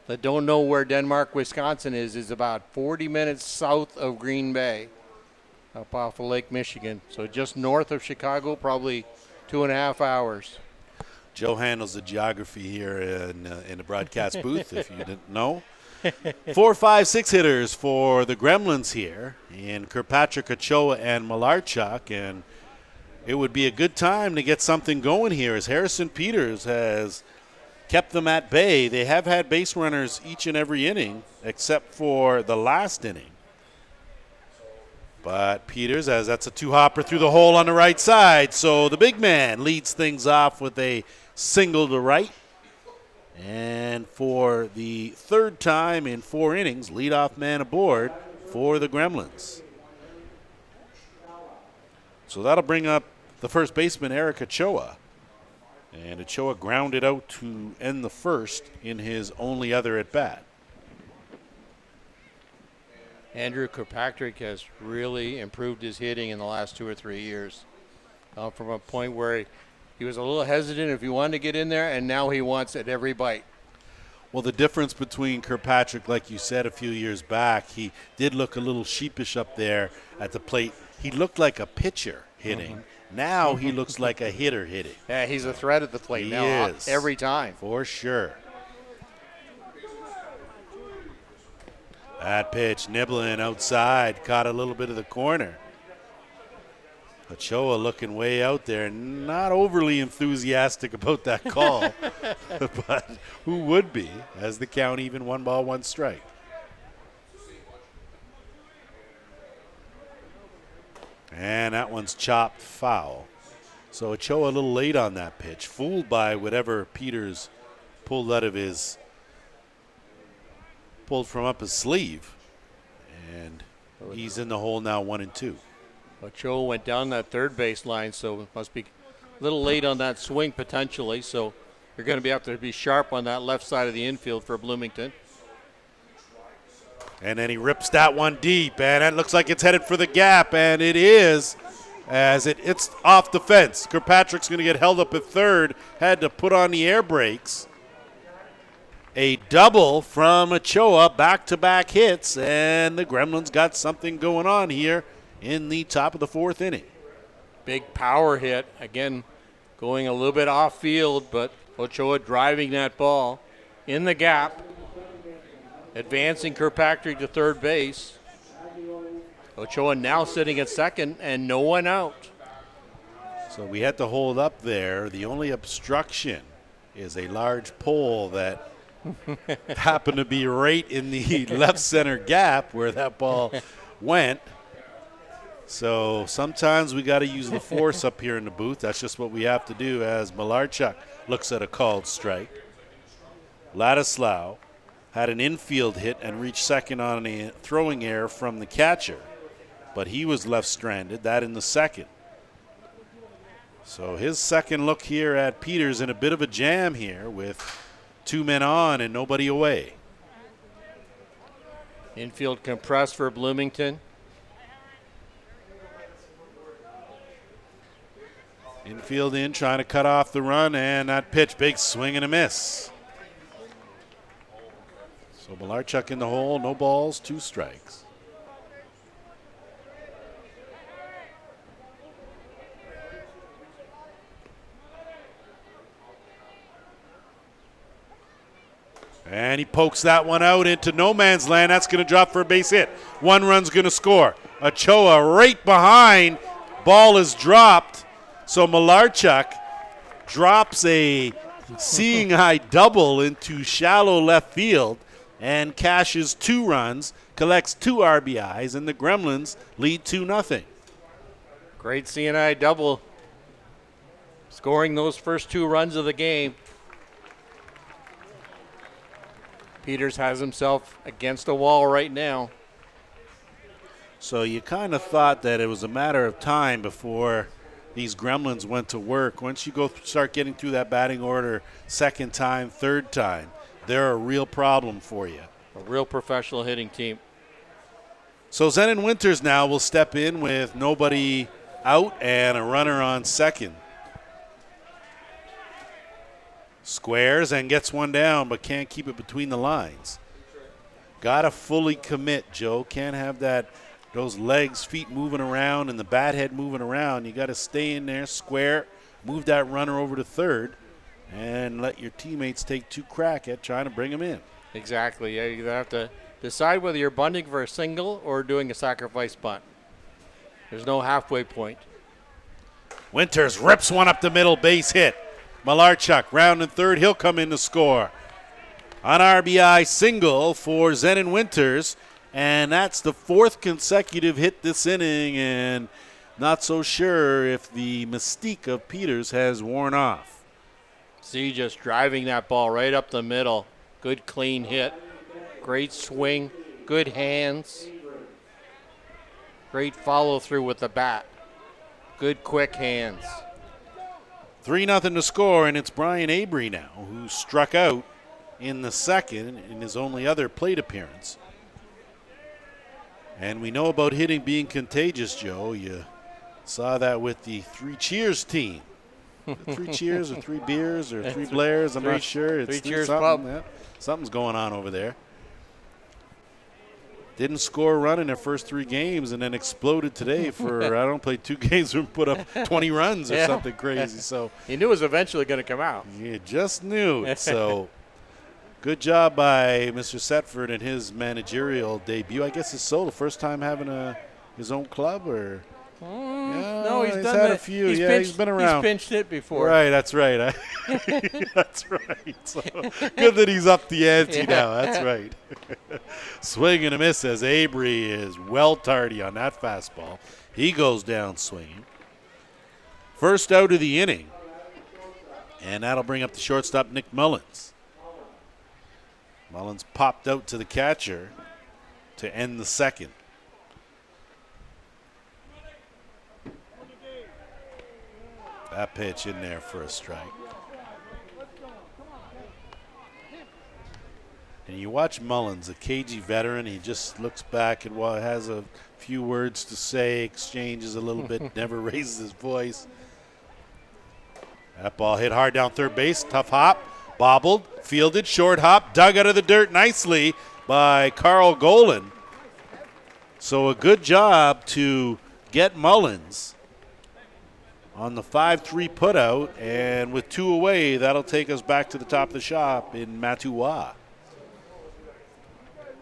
that don't know where Denmark, Wisconsin is about 40 minutes south of Green Bay, up off of Lake Michigan. So just north of Chicago, probably 2.5 hours.
Joe handles the geography here in the broadcast booth, if you didn't know. 4, 5, 6 hitters for the Gremlins here in Kirkpatrick, Ochoa, and Malarchuk, and it would be a good time to get something going here as Harrison Peters has kept them at bay. They have had base runners each and every inning except for the last inning. But Peters, as that's a two-hopper through the hole on the right side, so the big man leads things off with a single to right. And for the third time in 4 innings, leadoff man aboard for the Gremlins. So that'll bring up the first baseman, Eric Ochoa. And Ochoa grounded out to end the first in his only other at-bat.
Andrew Kirkpatrick has really improved his hitting in the last 2 or 3 years. From a point where he was a little hesitant if he wanted to get in there, and now he wants at every bite.
Well, the difference between Kirkpatrick, like you said a few years back, he did look a little sheepish up there at the plate. He looked like a pitcher hitting. Now he looks like a hitter hitting.
Yeah, he's a threat at the plate now every time.
For sure. That pitch, nibbling outside, caught a little bit of the corner. Ochoa looking way out there, not overly enthusiastic about that call, but who would be as the count even 1 ball, 1 strike. And that one's chopped foul. So Ochoa a little late on that pitch, fooled by whatever Peters pulled from up his sleeve. And he's in the hole now, 1-2.
Ochoa went down that third base line, so it must be a little late on that swing potentially. So you're going to have to be sharp on that left side of the infield for Bloomington.
And then he rips that one deep, and it looks like it's headed for the gap, and it is, as it's off the fence. Kirkpatrick's going to get held up at third, had to put on the air brakes. A double from Ochoa, back-to-back hits, and the Gremlins got something going on here in the top of the 4th inning.
Big power hit, again going a little bit off field, but Ochoa driving that ball in the gap, advancing Kirkpatrick to third base. Ochoa now sitting at second and no one out.
So we had to hold up there. The only obstruction is a large pole that happened to be right in the left center gap where that ball went. So sometimes we got to use the force up here in the booth. That's just what we have to do as Malarchuk looks at a called strike. Ladislao had an infield hit and reached second on a throwing error from the catcher, but he was left stranded, that in the second. So his second look here at Peters in a bit of a jam here with 2 men on and nobody away.
Infield compressed for Bloomington.
Infield in, trying to cut off the run, and that pitch, big swing and a miss. So Malarchuk in the hole, no balls, 2 strikes. And he pokes that one out into no man's land. That's going to drop for a base hit. 1 run's going to score. Ochoa right behind. Ball is dropped. So Malarchuk drops a seeing eye double into shallow left field and cashes 2 runs, collects 2 RBIs, and the Gremlins lead 2-0.
Great seeing eye double, scoring those first 2 runs of the game. Peters has himself against a wall right now.
So you kind of thought that it was a matter of time before these Gremlins went to work. Once you start getting through that batting order 2nd time, 3rd time, they're a real problem for you.
A real professional hitting team.
So Zenon Winters now will step in with nobody out and a runner on second. Squares and gets one down, but can't keep it between the lines. Got to fully commit, Joe. Can't have those legs, feet moving around and the bat head moving around. You got to stay in there, square, move that runner over to third, and let your teammates take 2 crack at trying to bring him in.
Exactly. Yeah, you have to decide whether you're bunting for a single or doing a sacrifice bunt. There's no halfway point.
Winters rips one up the middle, base hit. Malarchuk rounding third. He'll come in to score. An RBI single for Zenon Winters, and that's the 4th consecutive hit this inning, and not so sure if the mystique of Peters has worn off.
See, just driving that ball right up the middle. Good clean hit. Great swing. Good hands. Great follow through with the bat. Good quick hands.
3-0 to score, and it's Brian Avery now, who struck out in the second in his only other plate appearance. And we know about hitting being contagious, Joe. You saw that with the 3 Cheers team. 3 Cheers or 3 beers or 3 Blairs, I'm not sure.
Three Cheers
something,
Pub.
yeah, something's going on over there. Didn't score a run in their first 3 games and then exploded today for, I don't play 2 games and put up 20 runs or something crazy. So
he knew it was eventually going to come out.
You just knew it. So good job by Mr. Setford in his managerial debut. I guess it's the first time having his own club, or
no, he's
done had a few. He's been around.
He's pinched it before.
Right, that's right. That's right. So good that he's up the ante now. That's right. Swing and a miss as Avery is well tardy on that fastball. He goes down swinging. First out of the inning, and that'll bring up the shortstop, Nick Mullins. Mullins popped out to the catcher to end the second. That pitch in there for a strike. And you watch Mullins, a cagey veteran. He just looks back and has a few words to say, exchanges a little bit, never raises his voice. That ball hit hard down third base. Tough hop, bobbled, fielded, short hop, dug out of the dirt nicely by Carl Golan. So a good job to get Mullins on the 5-3 putout, and with 2 away, that'll take us back to the top of the shop in Matua.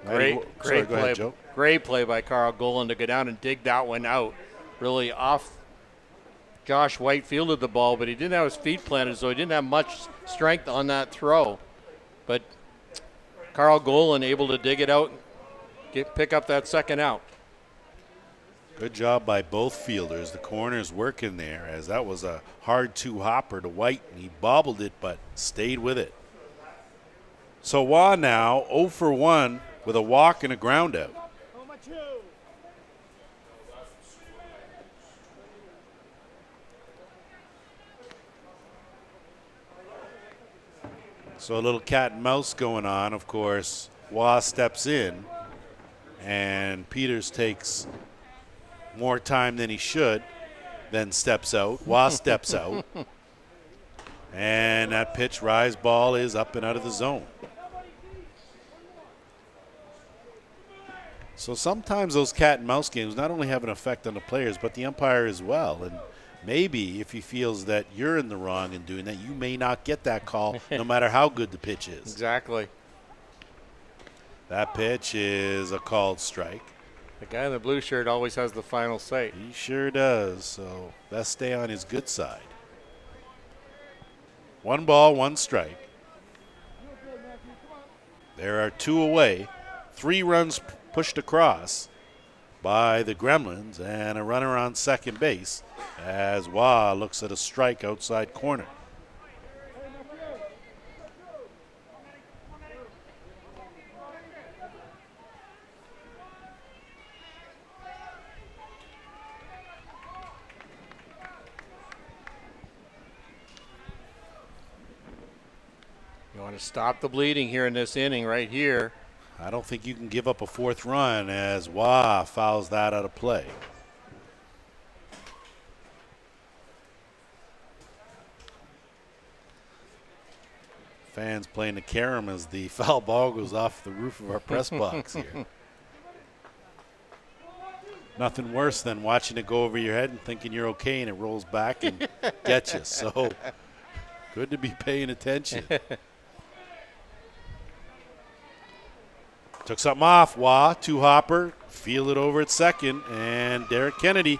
Great
play.
ahead, Joe. Great play by Carl Golan to go down and dig that one out. Really off. Josh White fielded the ball, but he didn't have his feet planted, so he didn't have much strength on that throw. But Carl Golan able to dig it out, pick up that second out.
Good job by both fielders. The corner's working there, as that was a hard 2-hopper to White, and he bobbled it but stayed with it. So Waugh now 0 for 1 with a walk and a ground out. So a little cat and mouse going on. Of course, Waugh steps in, and Peters takes more time than he should, then steps out. Waugh steps out. And that pitch, rise ball, is up and out of the zone. So sometimes those cat and mouse games not only have an effect on the players, but the umpire as well. And maybe if he feels that you're in the wrong in doing that, you may not get that call no matter how good the pitch is.
Exactly.
That pitch is a called strike.
The guy in the blue shirt always has the final say.
He sure does, so best stay on his good side. 1 ball, 1 strike. There are 2 away. 3 runs pushed across by the Gremlins, and a runner on second base as Waugh looks at a strike outside corner.
You want to stop the bleeding here in this inning right here.
I don't think you can give up a 4th run as Waugh fouls that out of play. Fans playing the carom as the foul ball goes off the roof of our press box here. Nothing worse than watching it go over your head and thinking you're okay, and it rolls back and gets you. So good to be paying attention. Took something off. Waugh, 2-hopper, fielded over at second, and Derek Kennedy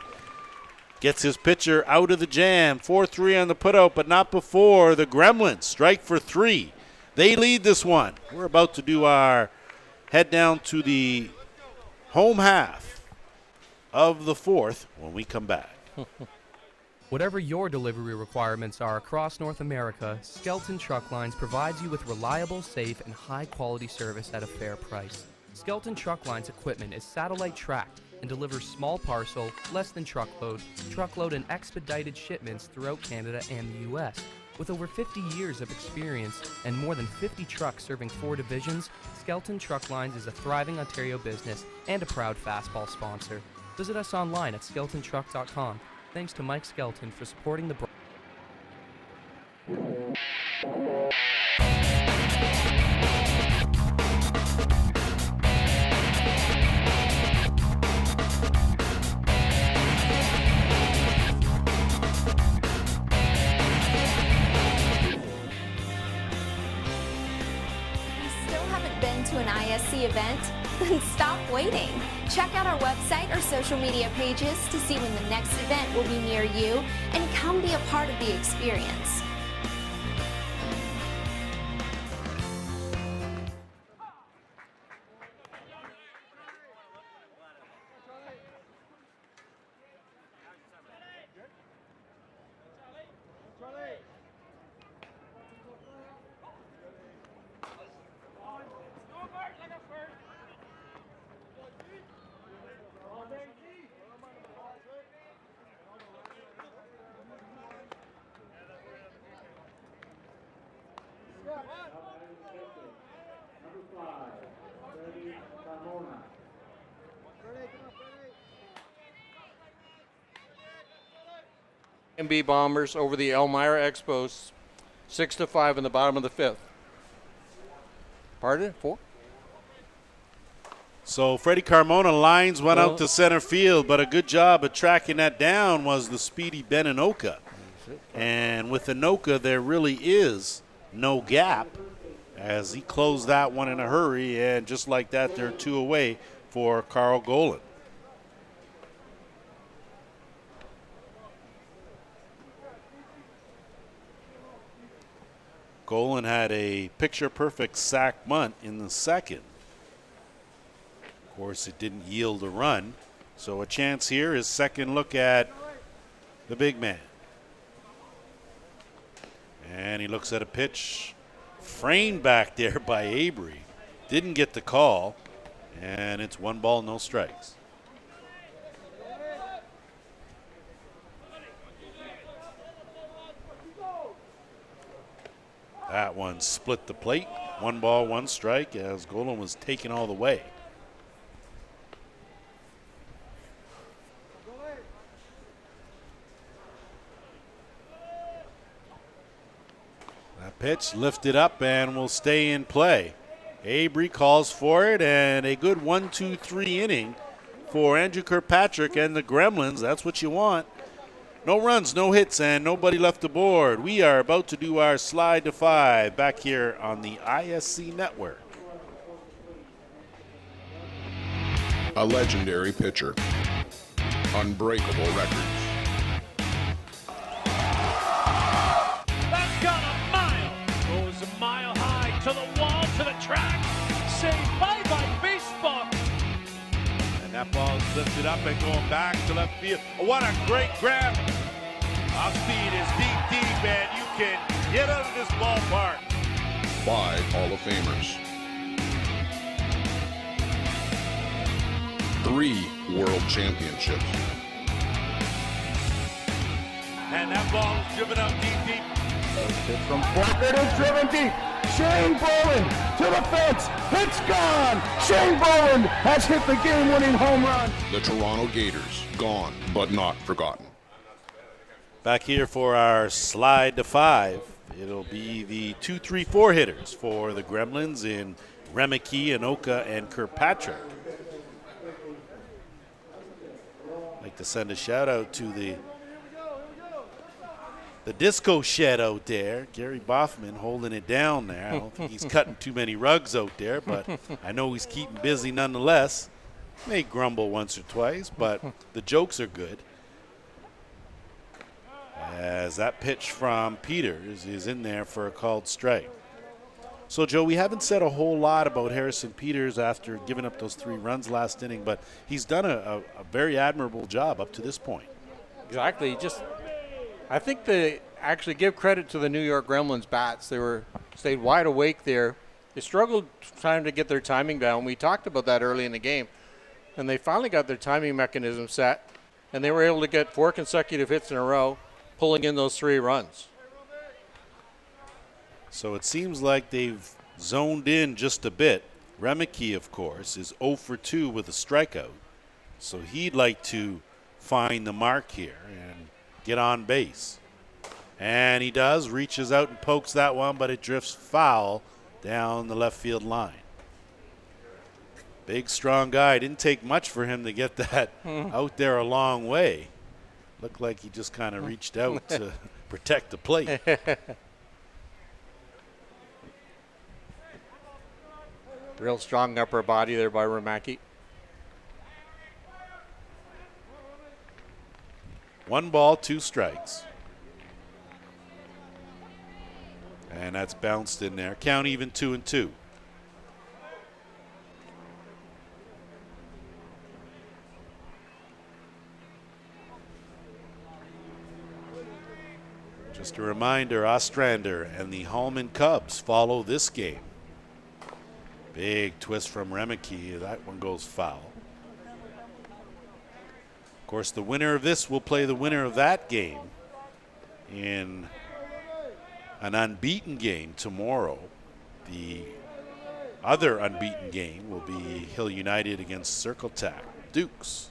gets his pitcher out of the jam. 4-3 on the putout, but not before the Gremlins strike for 3. They lead this one. We're about to do our head down to the home half of the 4th when we come back.
Whatever your delivery requirements are across North America, Skelton Truck Lines provides you with reliable, safe, and high-quality service at a fair price. Skelton Truck Lines equipment is satellite tracked and delivers small parcel, less than truckload, and expedited shipments throughout Canada and the U.S. With over 50 years of experience and more than 50 trucks serving 4 divisions, Skelton Truck Lines is a thriving Ontario business and a proud fastball sponsor. Visit us online at skeltontruck.com. Thanks to Mike Skelton for supporting the
to an ISC event? Then stop waiting. Check out our website or social media pages to see when the next event will be near you and come be a part of the experience.
MB Bombers over the Elmira Expos, 6-5 in the bottom of the 5th. Pardon? 4?
So Freddie Carmona lines went out to center field, but a good job of tracking that down was the speedy Ben Anoka. And with Anoka, there really is no gap as he closed that one in a hurry, and just like that, they're 2 away for Carl Golan. Golan had a picture-perfect sack bunt in the second. Of course, it didn't yield a run. So a chance here is second look at the big man. And he looks at a pitch framed back there by Avery. Didn't get the call. And it's 1 ball, no strikes. That one split the plate. 1 ball, 1 strike as Golan was taken all the way. That pitch lifted up and will stay in play. Avery calls for it, and a good 1-2-3 inning for Andrew Kirkpatrick and the Gremlins. That's what you want. No runs, no hits, and nobody left aboard. We are about to do our slide to 5 back here on the ISC network.
A legendary pitcher. Unbreakable records.
That's got a mile. Goes a mile high to the wall, to the track. Say bye-bye baseball.
And that ball is lifted up and going back to left field. What a great grab. Off speed is deep, and you can get out of this ballpark.
5 Hall of Famers. 3 World Championships.
And that ball is driven up deep.
From Blackard is driven deep. Shane Boland to the fence. It's gone. Shane Boland has hit the game-winning home run.
The Toronto Gators, gone but not forgotten.
Back here for our slide to 5. It'll be the 2, 3, 4 hitters for the Gremlins in Remeke, Anoka, and Kirkpatrick. I'd like to send a shout out to the disco shed out there. Gary Boffman holding it down there. I don't think he's cutting too many rugs out there, but I know he's keeping busy nonetheless. May grumble once or twice, but the jokes are good. As that pitch from Peters is in there for a called strike. So, Joe, we haven't said a whole lot about Harrison Peters after giving up those 3 runs last inning, but he's done a very admirable job up to this point.
Exactly. I think they actually give credit to the New York Gremlins bats. They stayed wide awake there. They struggled trying to get their timing down. We talked about that early in the game. and they finally got their timing mechanism set, and they were able to get 4 consecutive hits in a row, pulling in those 3 runs.
So it seems like they've zoned in just a bit. Remeke, of course, is 0 for 2 with a strikeout. So he'd like to find the mark here and get on base. And he does, reaches out and pokes that one, but it drifts foul down the left field line. Big, strong guy. Didn't take much for him to get that out there a long way. Looked like he just kind of reached out to protect the plate.
Real strong upper body there by Remeke.
1 ball, 2 strikes. And that's bounced in there. Count even 2-2. Just a reminder, Ostrander and the Hallman Cubs follow this game. Big twist from Remeke. That one goes foul. Of course, the winner of this will play the winner of that game in an unbeaten game tomorrow. The other unbeaten game will be Hill United against Circle Tack Dukes.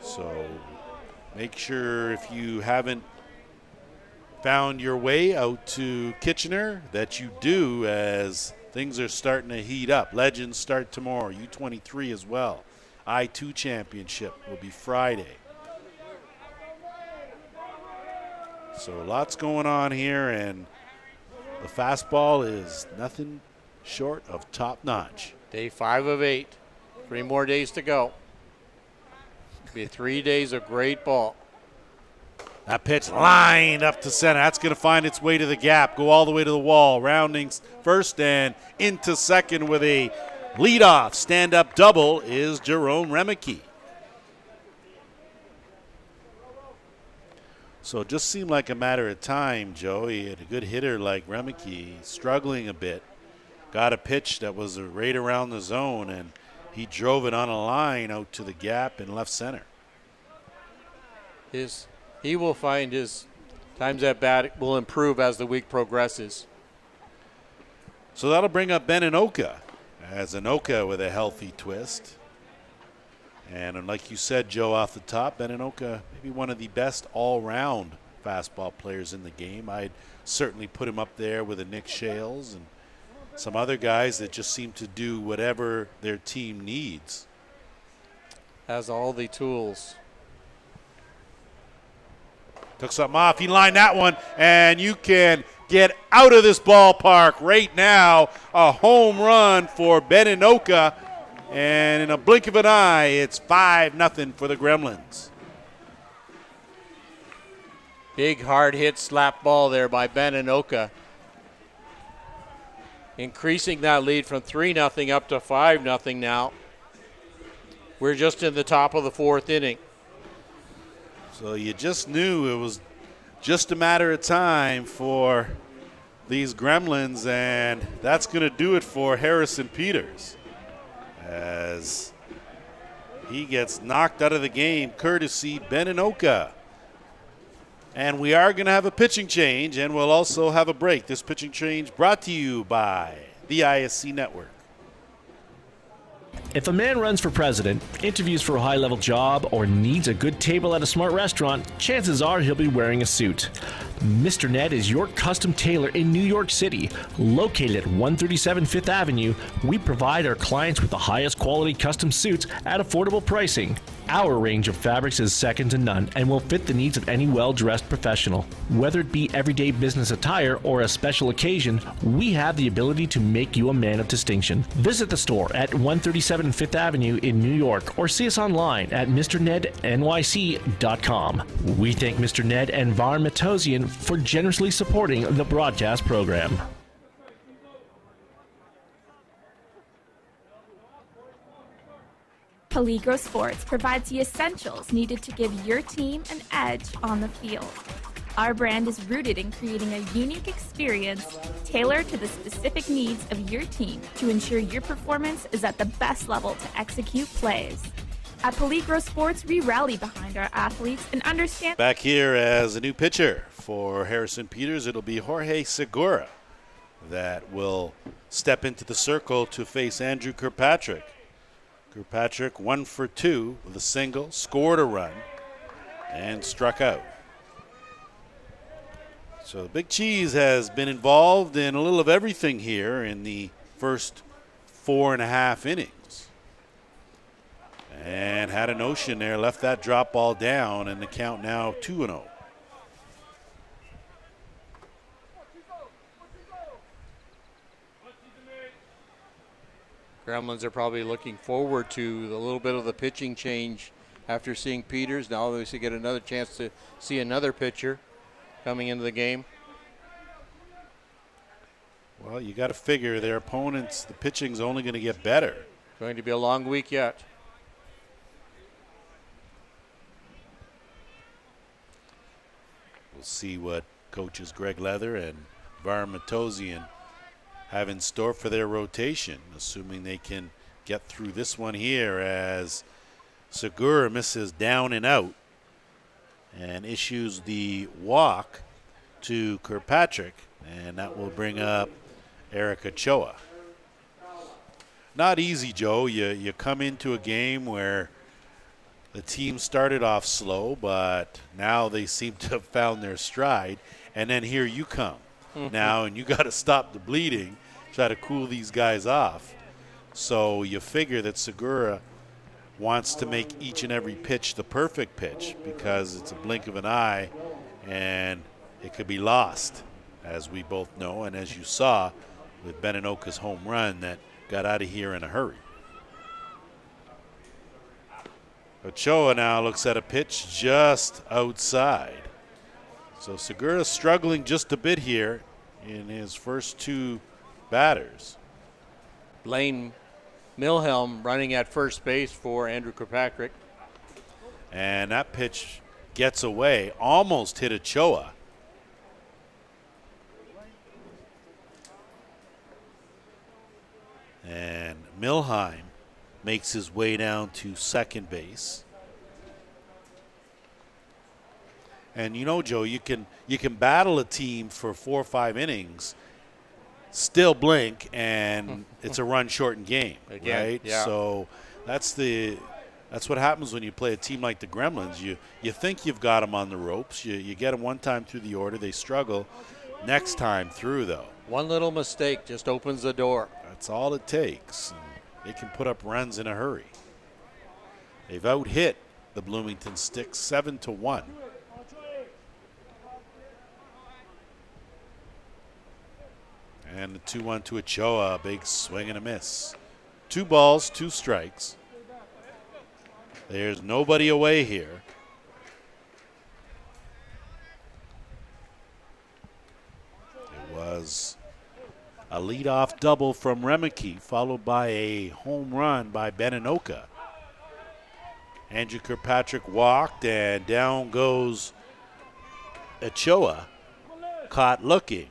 So make sure if you haven't found your way out to Kitchener that you do, as things are starting to heat up. Legends start tomorrow, U23 as well. I2 Championship will be Friday. So lots going on here, and the fastball is nothing short of top notch.
Day 5 of 8. 3 more days to go. Be 3 days of great ball.
That pitch lined up to center. That's going to find its way to the gap, go all the way to the wall, rounding first and into second with a leadoff stand-up double is Jerome Remeke. So it just seemed like a matter of time, Joe. He had a good hitter like Remeke, struggling a bit. Got a pitch that was right around the zone, and he drove it on a line out to the gap in left center.
He will find his times at bat will improve as the week progresses.
So that'll bring up Ben Anoka, as Anoka with a healthy twist. And like you said, Joe, off the top, Ben Anoka, maybe one of the best all-round fastball players in the game. I'd certainly put him up there with a Nick Shales and some other guys that just seem to do whatever their team needs.
Has all the tools.
Took something off. He lined that one, and you can get out of this ballpark right now. A home run for Ben Anoka, and in a blink of an eye, it's 5-0 for the Gremlins.
Big hard hit slap ball there by Ben Anoka, increasing that lead from 3-0 up to 5-0 now. We're just in the top of the 4th inning.
So you just knew it was just a matter of time for these Gremlins, and that's going to do it for Harrison Peters as he gets knocked out of the game courtesy Ben Anoka. And we are going to have a pitching change, and we'll also have a break. This pitching change brought to you by the ISC Network.
If a man runs for president, interviews for a high-level job, or needs a good table at a smart restaurant, chances are he'll be wearing a suit. Mr. Ned is your custom tailor in New York City. Located at 137 Fifth Avenue, we provide our clients with the highest quality custom suits at affordable pricing. Our range of fabrics is second to none and will fit the needs of any well-dressed professional. Whether it be everyday business attire or a special occasion, we have the ability to make you a man of distinction. Visit the store at 137 Fifth Avenue in New York or see us online at MrNedNYC.com. We thank Mr. Ned and Var Matosian for generously supporting the broadcast program.
Peligro Sports provides the essentials needed to give your team an edge on the field. Our brand is rooted in creating a unique experience tailored to the specific needs of your team to ensure your performance is at the best level to execute plays. At Peligro Sports, we rally behind our athletes and understand.
Back here as a new pitcher for Harrison Peters, it'll be Jorge Segura that will step into the circle to face Andrew Kirkpatrick. Kirkpatrick 1 for 2 with a single, scored a run, and struck out. So the Big Cheese has been involved in a little of everything here in the first 4.5 innings. And had a notion there, left that drop ball down, and the count now 2-0.
Gremlins are probably looking forward to a little bit of the pitching change after seeing Peters. Now they get another chance to see another pitcher coming into the game.
Well, you got to figure their opponents, the pitching's only going to get better.
Going to be a long week yet.
We'll see what coaches Greg Leather and Var Matosian have in store for their rotation, assuming they can get through this one here as Segura misses down and out and issues the walk to Kirkpatrick, and that will bring up Eric Ochoa. Not easy, Joe. You come into a game where the team started off slow, but now they seem to have found their stride. And then here you come now, and you got to stop the bleeding, try to cool these guys off. So you figure that Segura wants to make each and every pitch the perfect pitch because it's a blink of an eye, and it could be lost, as we both know, and as you saw with Beninoka's home run that got out of here in a hurry. Ochoa now looks at a pitch just outside. So Segura struggling just a bit here in his first two batters.
Blaine Milhelm running at first base for Andrew Kirkpatrick.
And that pitch gets away, almost hit Ochoa. And Milheim makes his way down to second base. And you know, Joe, you can battle a team for 4 or 5 innings, still blink, and it's a run-shortened game,
again,
right?
Yeah.
So that's what happens when you play a team like the Gremlins. You think you've got them on the ropes. You get them one time through the order. They struggle. Next time through, though.
One little mistake just opens the door.
That's all it takes. They can put up runs in a hurry. They've out-hit the Bloomington Stix 7-1. And the 2-1 to Ochoa, a big swing and a miss. 2 balls, 2 strikes. There's nobody away here. It was a leadoff double from Remeke, followed by a home run by Beninoka. Andrew Kirkpatrick walked, and down goes Ochoa, caught looking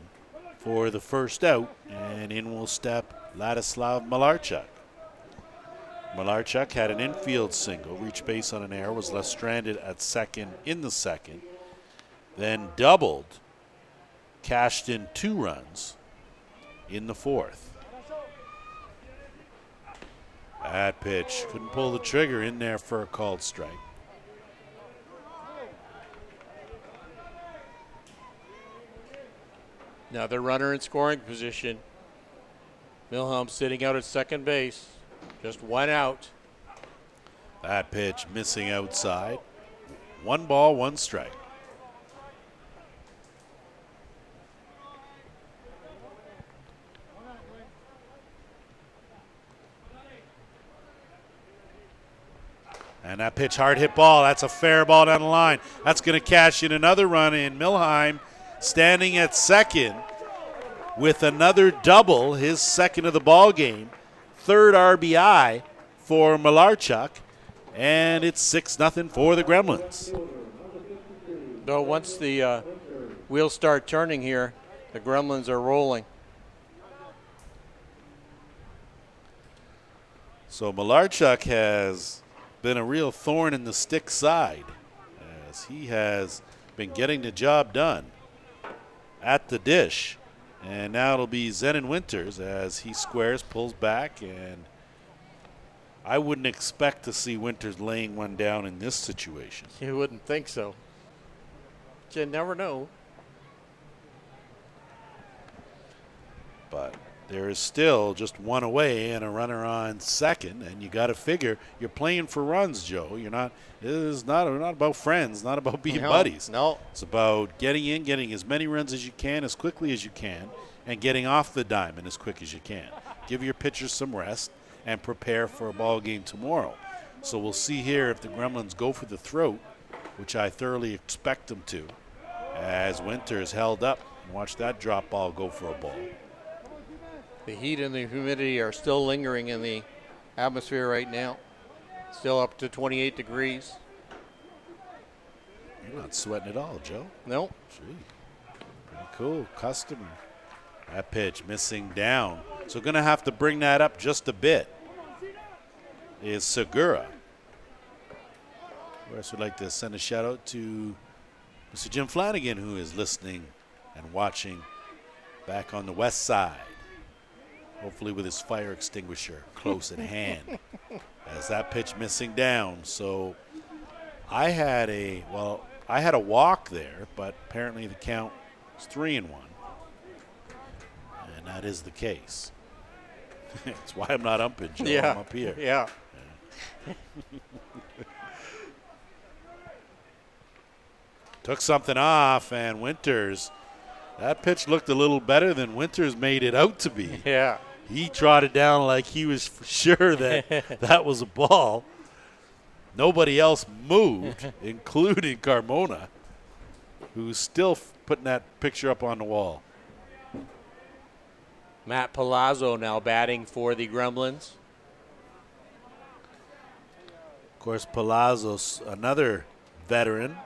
for the first out, and in will step Ladislav Malarchuk. Malarchuk had an infield single, reached base on an error, was left stranded at second in the second, then doubled, cashed in 2 runs in the fourth. That pitch, couldn't pull the trigger, in there for a called strike.
Another runner in scoring position. Milhelm sitting out at second base. Just 1 out.
That pitch missing outside. 1 ball, 1 strike. And that pitch, hard hit ball. That's a fair ball down the line. That's going to cash in another run in. Milheim standing at second with another double, his second of the ball game. 3rd RBI for Malarchuk, and it's 6-0 for the Gremlins.
Though once the wheels start turning here. The Gremlins are rolling.
So Malarchuk has been a real thorn in the Stix side, as he has been getting the job done at the dish. And now it'll be Zenon Winters as he squares, pulls back, and I wouldn't expect to see Winters laying one down in this situation.
You wouldn't think so. But you never know.
But there is still just one away and a runner on second, and you got to figure you're playing for runs, Joe. You're not. It is not about friends, not about being buddies.
No,
it's about getting in, getting as many runs as you can, as quickly as you can, and getting off the diamond as quick as you can. Give your pitchers some rest and prepare for a ball game tomorrow. So we'll see here if the Gremlins go for the throat, which I thoroughly expect them to, as Winters held up and watch that drop ball go for a ball.
The heat and the humidity are still lingering in the atmosphere right now. Still up to 28 degrees.
You're not sweating at all, Joe.
No.
Gee, pretty cool. Custom. That pitch missing down. So going to have to bring that up just a bit is Segura. Of course, we'd like to send a shout out to Mr. Jim Flanagan, who is listening and watching back on the west side. Hopefully with his fire extinguisher close at hand. As that pitch missing down. So I had a walk there, but apparently the count is 3-1. And that is the case. That's why I'm not umping, Joe.
Yeah.
I'm up here.
Yeah.
Took something off, and Winters, that pitch looked a little better than Winters made it out to be.
Yeah.
He trotted down like he was sure that that was a ball. Nobody else moved, including Carmona, who's still putting that picture up on the wall.
Matt Palazzo now batting for the Gremlins.
Of course, Palazzo's another veteran.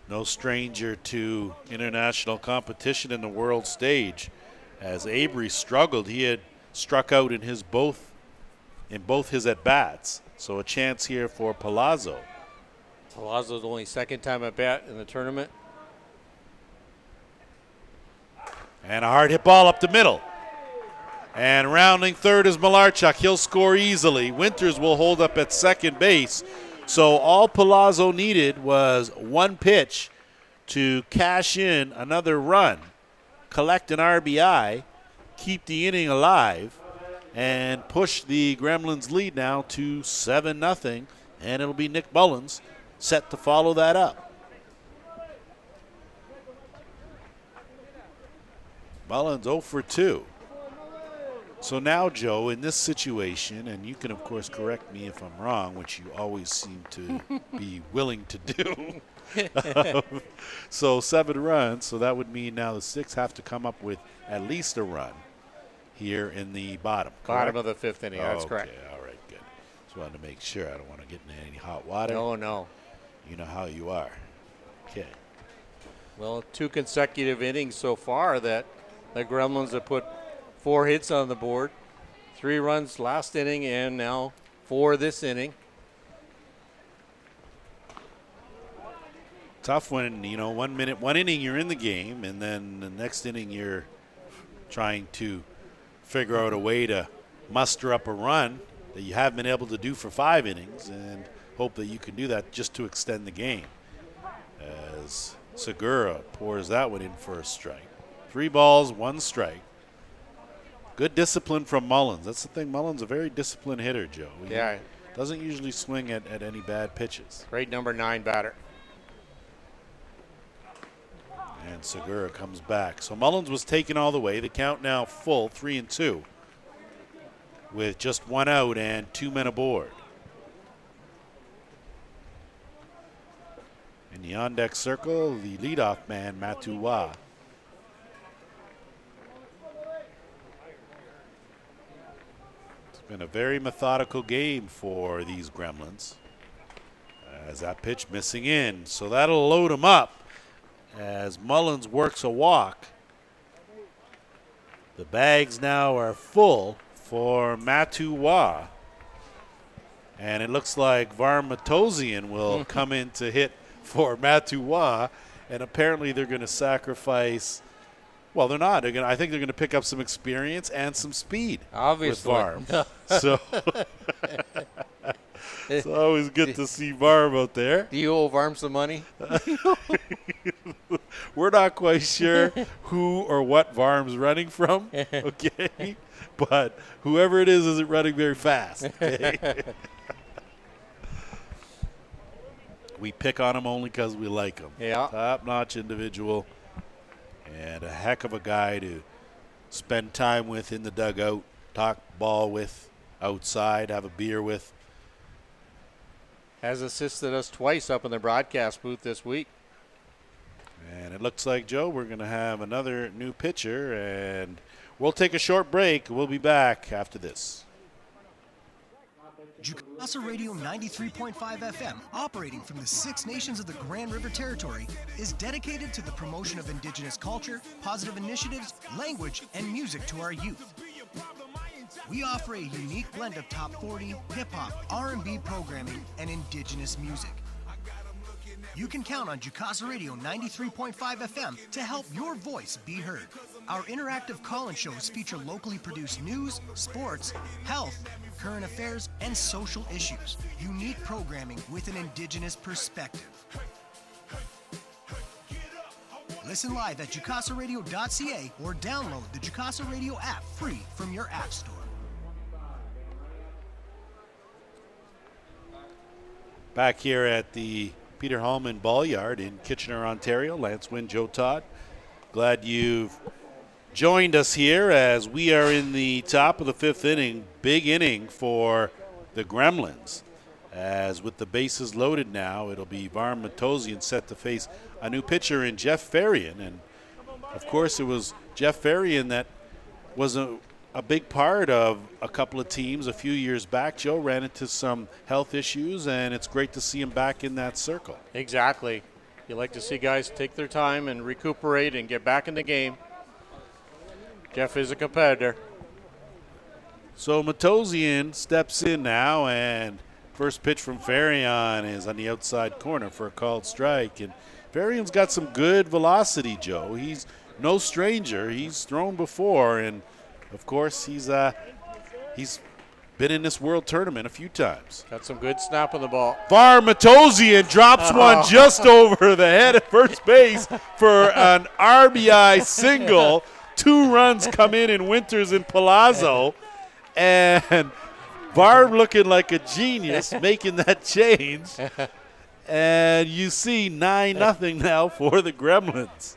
No stranger to international competition in the world stage. As Avery struggled, he had struck out in both his at-bats. So a chance here for Palazzo.
Palazzo's only second time at bat in the tournament.
And a hard hit ball up the middle. And rounding third is Malarchuk. He'll score easily. Winters will hold up at second base. So all Palazzo needed was one pitch to cash in another run, collect an RBI, keep the inning alive, and push the Gremlins lead now to 7-0. And it'll be Nick Mullins set to follow that up. Mullins 0 for 2. So now, Joe, in this situation, and you can, of course, correct me if I'm wrong, which you always seem to be willing to do. So 7 runs, so that would mean now the Stix have to come up with at least a run here in the bottom.
Bottom of the 5th inning, that's correct.
Okay, all right, good. Just wanted to make sure. I don't want to get into any hot water.
No.
You know how you are. Okay.
Well, 2 consecutive innings so far that the Gremlins have put 4 hits on the board. 3 runs last inning and now 4 this inning.
Tough when, 1 minute, 1 inning you're in the game, and then the next inning you're trying to figure out a way to muster up a run that you haven't been able to do for 5 innings, and hope that you can do that just to extend the game. As Segura pours that one in for a strike. 3 balls, 1 strike. Good discipline from Mullins. That's the thing. Mullins a very disciplined hitter, Joe. He doesn't usually swing at any bad pitches.
Great number 9 batter.
And Segura comes back. So Mullins was taken all the way. The count now full, 3-2, with just 1 out and 2 men aboard. In the on-deck circle, the leadoff man, Matua. It's been a very methodical game for these Gremlins. As that pitch missing in. So that'll load them up. as Mullins works a walk. The bags now are full for Matuwa. And it looks like Varm Matosian will come in to hit for Matuwa. And apparently they're going to sacrifice. Well, they're not. I think they're going to pick up some experience and some speed.
Obviously.
With Varm. So it's always good to see Varm out there.
Do you owe Varm some money?
We're not quite sure who or what Varm's running from, okay? But whoever it is isn't running very fast, okay? We pick on him only because we like him.
Yeah.
Top-notch individual and a heck of a guy to spend time with in the dugout, talk ball with outside, have a beer with.
Has assisted us twice up in the broadcast booth this week.
And it looks like, Joe, we're going to have another new pitcher, and we'll take a short break. We'll be back after this.
Jukasa Radio 93.5 FM, operating from the 6 nations of the Grand River Territory, is dedicated to the promotion of Indigenous culture, positive initiatives, language, and music to our youth. We offer a unique blend of top 40, hip-hop, R&B programming, and Indigenous music. You can count on Jukasa Radio 93.5 FM to help your voice be heard. Our interactive call-in shows feature locally produced news, sports, health, current affairs, and social issues. Unique programming with an Indigenous perspective. Listen live at jukasaradio.ca or download the Jukasa Radio app free from your app store.
Back here at the Peter Hallman Ball Yard in Kitchener, Ontario. Lance Wynn, Joe Todd. Glad you've joined us here as we are in the top of the 5th inning. Big inning for the Gremlins. As with the bases loaded now, it'll be Varm Matosian set to face a new pitcher in Jeff Farian. And, of course, it was Jeff Farian that was a big part of a couple of teams a few years back. Joe ran into some health issues, and it's great to see him back in that circle.
Exactly. You like to see guys take their time and recuperate and get back in the game. Jeff is a competitor.
So Matosian steps in now, and first pitch from Farian is on the outside corner for a called strike. And Farian's got some good velocity, Joe. He's no stranger. He's thrown before, and of course, he's been in this World Tournament a few times.
Got some good snap on the ball.
Varm Matosian drops one just over the head at first base for an RBI single. 2 runs come in Winters and Palazzo. And Varm looking like a genius making that change. And you see 9-0 now for the Gremlins.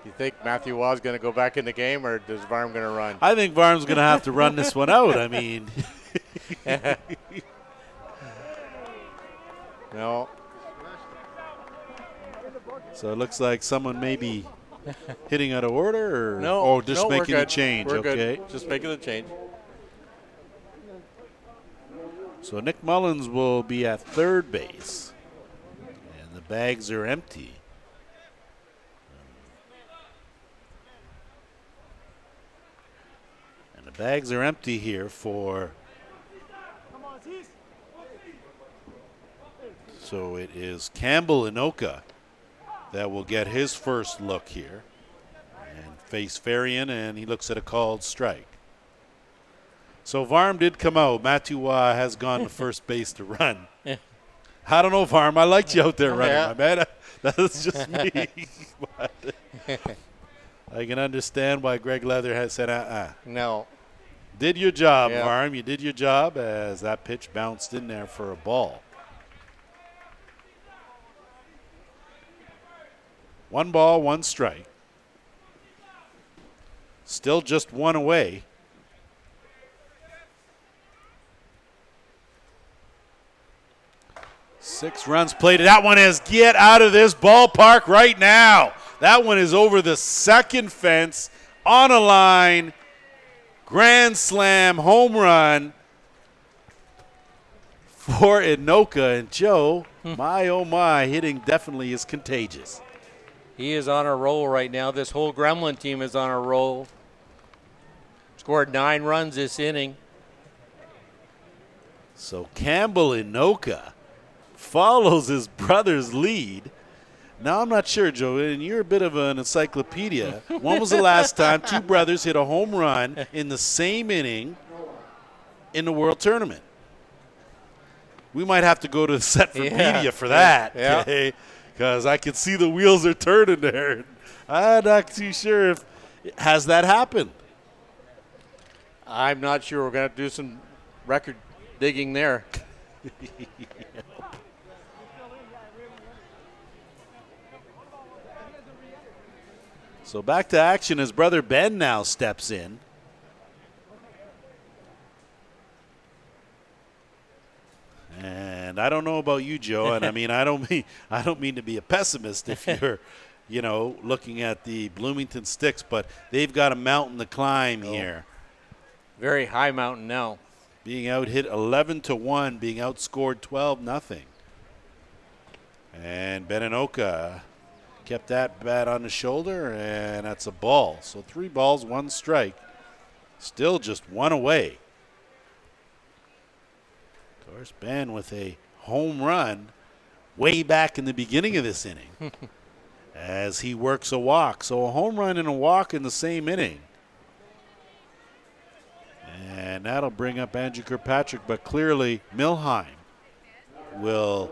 You think Matthew Waugh's going to go back in the game, or is Varm going to run?
I think Varm's going to have to run this one out. I mean.
No.
So it looks like someone may be hitting out of order, or
no,
just making a change.
We're
okay.
Good. Just making the change.
So Nick Mullins will be at third base, and the bags are empty. And the bags are empty here for. So it is Campbell Inoka that will get his first look here and face Farian, and he looks at a called strike. So Varm did come out. Matuwa has gone to first base to run. I don't know, Varm. I liked you out there running, my man. That's just me. But I can understand why Greg Leather has said,
No.
Did your job, Varm. You did your job as that pitch bounced in there for a ball. 1 ball, 1 strike. Still just 1 away. Six runs played. That one is get out of this ballpark right now. That one is over the second fence on a line. Grand slam home run for Inoka. And Joe, My, oh my, hitting definitely is contagious.
He is on a roll right now. This whole Gremlin team is on a roll. Scored 9 runs this inning.
So Campbell Inoka follows his brother's lead. Now, I'm not sure, Joe, and you're a bit of an encyclopedia. When was the last time two brothers hit a home run in the same inning in the World Tournament? We might have to go to the Setverpedia for that, okay? Because I can see the wheels are turning there. I'm not too sure if has that happened.
I'm not sure. We're going to have to do some record digging there.
So back to action as brother Ben now steps in. And I don't know about you, Joe, and I mean I don't mean to be a pessimist if you're, looking at the Bloomington Stix, but they've got a mountain to climb here.
Very high mountain now.
Being out hit 11-1, being outscored 12-0. And Beninoka kept that bat on the shoulder, and that's a ball. So 3 balls, 1 strike. Still just 1 away. Of course, Ben with a home run way back in the beginning of this inning as he works a walk. So a home run and a walk in the same inning. And that'll bring up Andrew Kirkpatrick, but clearly Milheim will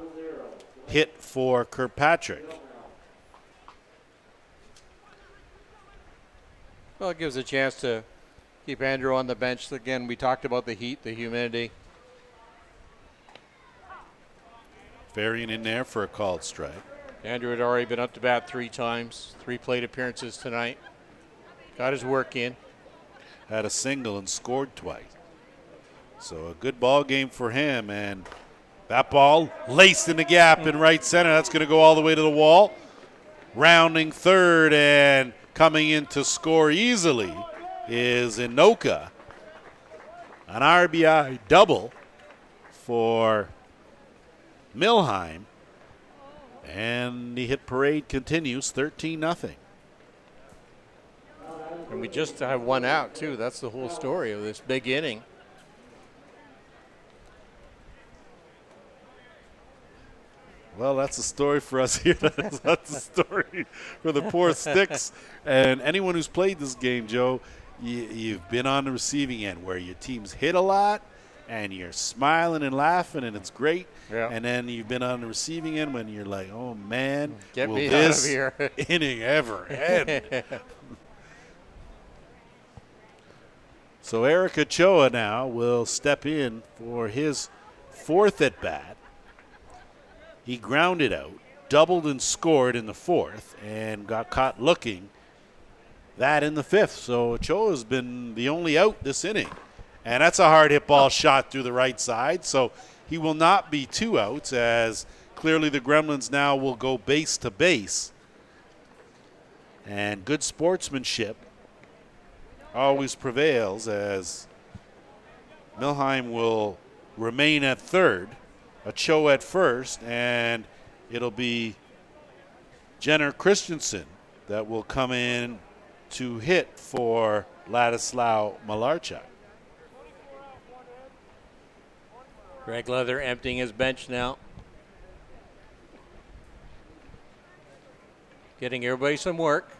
hit for Kirkpatrick.
Well, it gives a chance to keep Andrew on the bench. Again, we talked about the heat, the humidity.
Varian in there for a called strike.
Andrew had already been up to bat 3 times, 3 plate appearances tonight. Got his work in.
Had a single and scored twice. So a good ball game for him, and that ball laced in the gap in right center. That's going to go all the way to the wall. Rounding third and coming in to score easily is Inoka. An RBI double for Milheim. And the hit parade continues, 13-0.
And we just have 1 out, too. That's the whole story of this big inning.
Well, that's a story for us here. That's a story for the poor Stix. And anyone who's played this game, Joe, you've been on the receiving end where your team's hit a lot and you're smiling and laughing and it's great.
Yeah.
And then you've been on the receiving end when you're like, oh, man,
Get
will
me
this
out of here.
inning ever end? So Eric Ochoa now will step in for his 4th at-bat. He grounded out, doubled and scored in the 4th, and got caught looking that in the 5th. So Ochoa's been the only out this inning. And that's a hard hit ball shot through the right side. So he will not be 2 outs, as clearly the Gremlins now will go base to base. And good sportsmanship always prevails, as Milheim will remain at third, Ochoa at first, and it'll be Jenner Christensen that will come in to hit for Ladislao Malarchuk.
Greg Leather emptying his bench now. Getting everybody some work.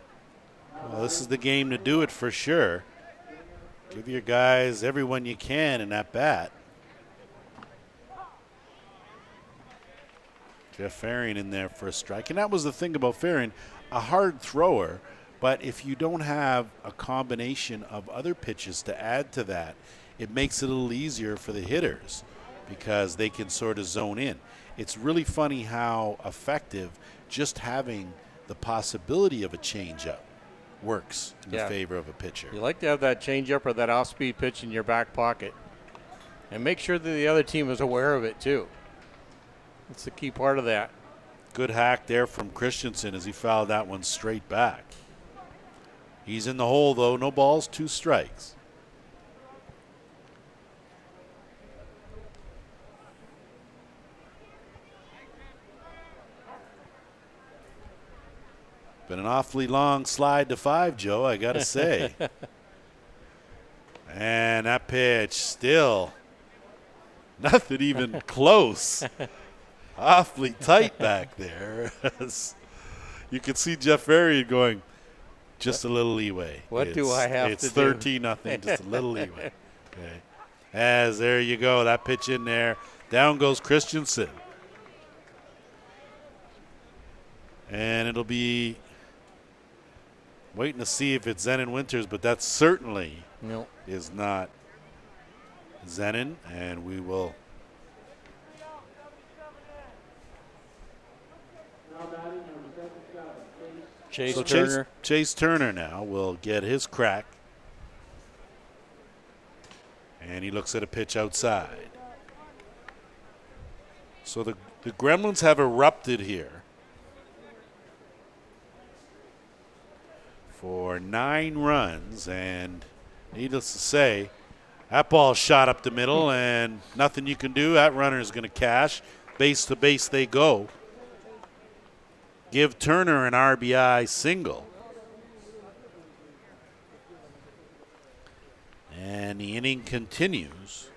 Well, this is the game to do it for sure. Give your guys everyone you can in that bat. Jeff Farrion in there for a strike. And that was the thing about Farrion, a hard thrower, but if you don't have a combination of other pitches to add to that, it makes it a little easier for the hitters because they can sort of zone in. It's really funny how effective just having the possibility of a changeup works in the favor of a pitcher.
You like to have that changeup or that off-speed pitch in your back pocket. And make sure that the other team is aware of it, too. That's the key part of that.
Good hack there from Christensen as he fouled that one straight back. He's in the hole, though. No balls, 2 strikes. Been an awfully long slide to 5, Joe, I got to say. And that pitch still nothing even close. Awfully tight back there. You can see Jeff Varian going, just a little leeway.
What do I have to do?
It's 13-0, just a little leeway. Okay. As there you go, that pitch in there. Down goes Christensen. And it'll be waiting to see if it's Zenon Winters, but that certainly is not Zenon, and we will. Chase Turner now will get his crack. And he looks at a pitch outside. So the Gremlins have erupted here for 9 runs, and needless to say, that ball shot up the middle, and nothing you can do. That runner is going to cash. Base to base they go. Give Turner an RBI single. And the inning continues.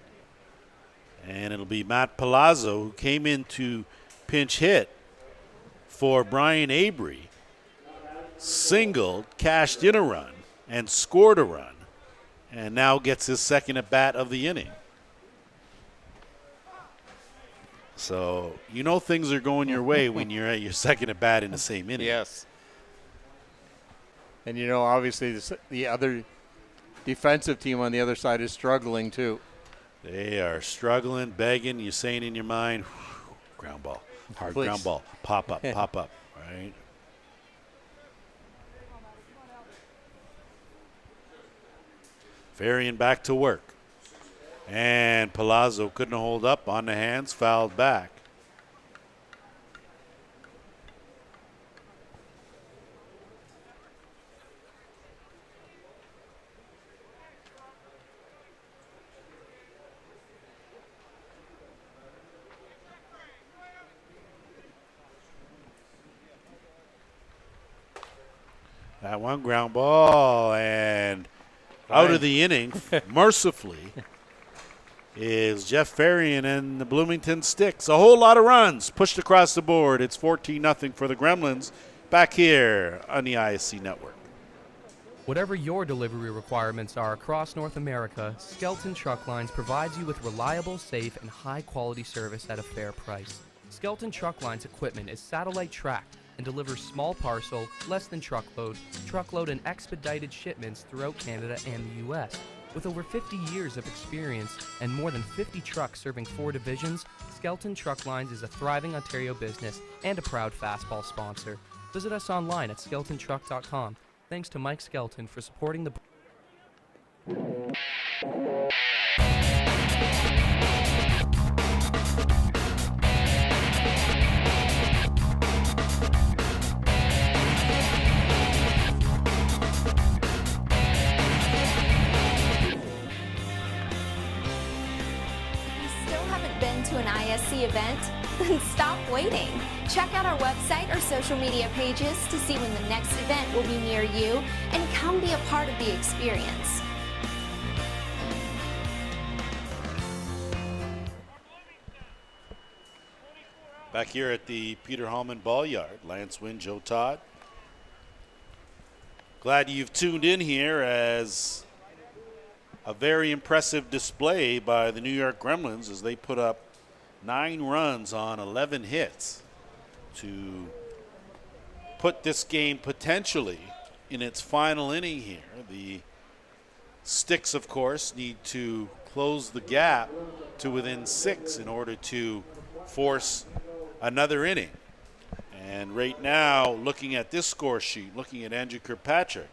And it'll be Matt Palazzo, who came in to pinch hit for Brian Avery, singled, cashed in a run, and scored a run, and now gets his second at bat of the inning. So you know things are going your way when you're at your second at bat in the same inning.
Yes. And you know, obviously the other defensive team on the other side is struggling too.
They are struggling, begging. You're saying in your mind, ground ball, hard
Please.
Ground ball, pop up, right? Varian back to work. And Palazzo couldn't hold up on the hands, fouled back. That one ground ball, and out of the inning, mercifully, is Jeff Varian and the Bloomington Stix. A whole lot of runs pushed across the board. It's 14-0 for the Gremlins back here on the ISC network.
Whatever your delivery requirements are across North America, Skelton Truck Lines provides you with reliable, safe, and high-quality service at a fair price. Skelton Truck Lines equipment is satellite tracked and delivers small parcel, less than truckload, and expedited shipments throughout Canada and the U.S. With over 50 years of experience and more than 50 trucks serving 4 divisions, Skelton Truck Lines is a thriving Ontario business and a proud Fastball sponsor. Visit us online at skeltontruck.com. Thanks to Mike Skelton for supporting the...
To an ISC event? Then stop waiting. Check out our website or social media pages to see when the next event will be near you and come be a part of the experience.
Back here at the Peter Hallman Ball Yard, Lance Wynn, Joe Todd. Glad you've tuned in here as a very impressive display by the New York Gremlins as they put up 9 runs on 11 hits to put this game potentially in its final inning here. The Stix, of course, need to close the gap to within 6 in order to force another inning. And right now, looking at this score sheet, looking at Andrew Kirkpatrick,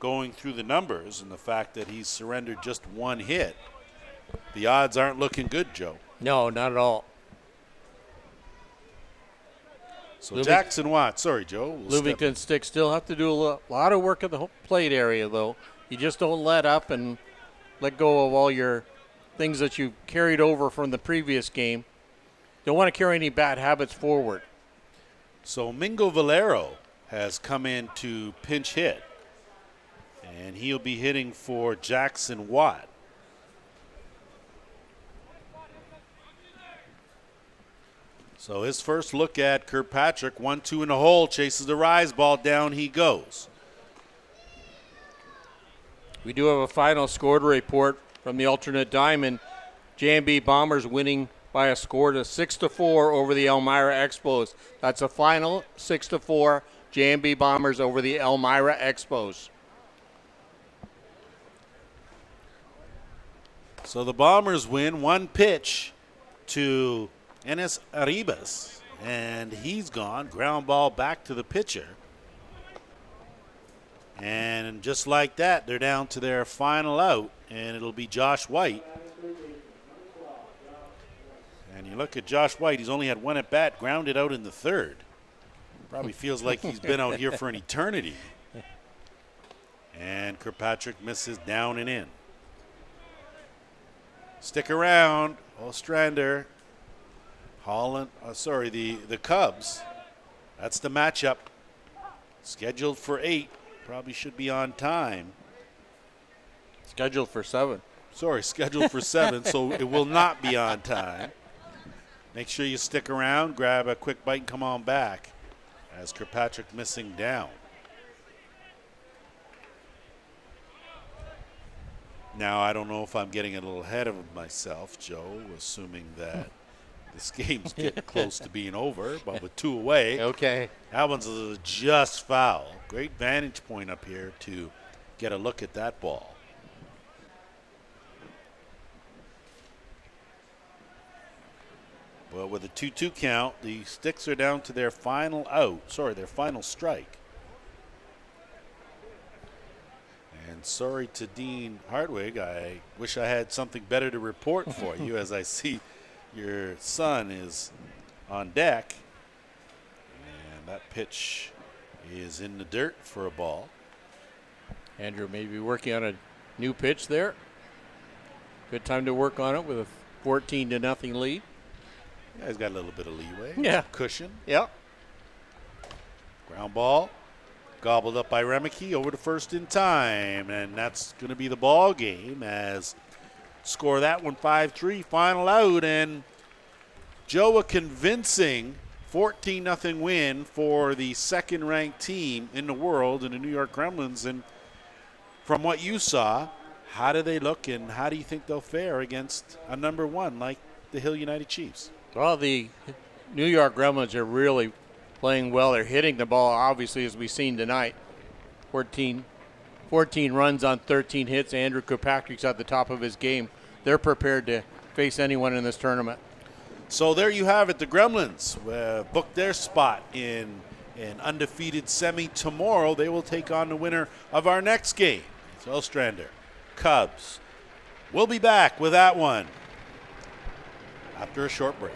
going through the numbers and the fact that he's surrendered just 1 hit, the odds aren't looking good, Joe.
No, not at all.
So Jackson Watt, sorry, Joe.
Bloomington Stix still have to do a lot of work at the plate area, though. You just don't let up and let go of all your things that you carried over from the previous game. Don't want to carry any bad habits forward.
So Mingo Valero has come in to pinch hit. And he'll be hitting for Jackson Watt. So his first look at Kirkpatrick, 1-2 in the hole, chases the rise ball, down he goes.
We do have a final score to report from the alternate diamond. J&B Bombers winning by a score to 6-4 over the Elmira Expos. That's a final 6-4 J&B Bombers over the Elmira Expos.
So the Bombers win, one pitch to Enes Arribas, and he's gone. Ground ball back to the pitcher. And just like that, they're down to their final out, and it'll be Josh White. And you look at Josh White, he's only had one at bat, grounded out in the third. Probably feels like he's been out here for an eternity. And Kirkpatrick misses down and in. Stick around, Ostrander. Holland, the Cubs. That's the matchup. Scheduled for 8. Probably should be on time.
Scheduled for 7.
Scheduled for 7, so it will not be on time. Make sure you stick around, grab a quick bite, and come on back. As Kirkpatrick missing down. Now, I don't know if I'm getting a little ahead of myself, Joe, assuming that this game's getting close to being over, but with 2 away.
Okay.
That one's just foul. Great vantage point up here to get a look at that ball. Well, with a 2-2 count, the Stix are down to their final their final strike. And sorry to Dean Hartwig, I wish I had something better to report for you as I see your son is on deck. And that pitch is in the dirt for a ball.
Andrew may be working on a new pitch there. Good time to work on it with a 14-0 lead.
Yeah, he's got a little bit of leeway.
Yeah.
Cushion.
Yep.
Ground ball. Gobbled up by Remeke over to first in time. And that's going to be the ball game as score that one 5-3. Final out. And Joe, a convincing 14-0 win for the second-ranked team in the world in the New York Gremlins. And from what you saw, how do they look and how do you think they'll fare against a number 1 like the Hill United Chiefs?
Well, the New York Gremlins are really playing well. They're hitting the ball, obviously, as we've seen tonight. 14 runs on 13 hits. Andrew Kirkpatrick's at the top of his game. They're prepared to face anyone in this tournament.
So there you have it. The Gremlins booked their spot in an undefeated semi tomorrow. They will take on the winner of our next game. It's Ostrander, Cubs. We'll be back with that one after a short break.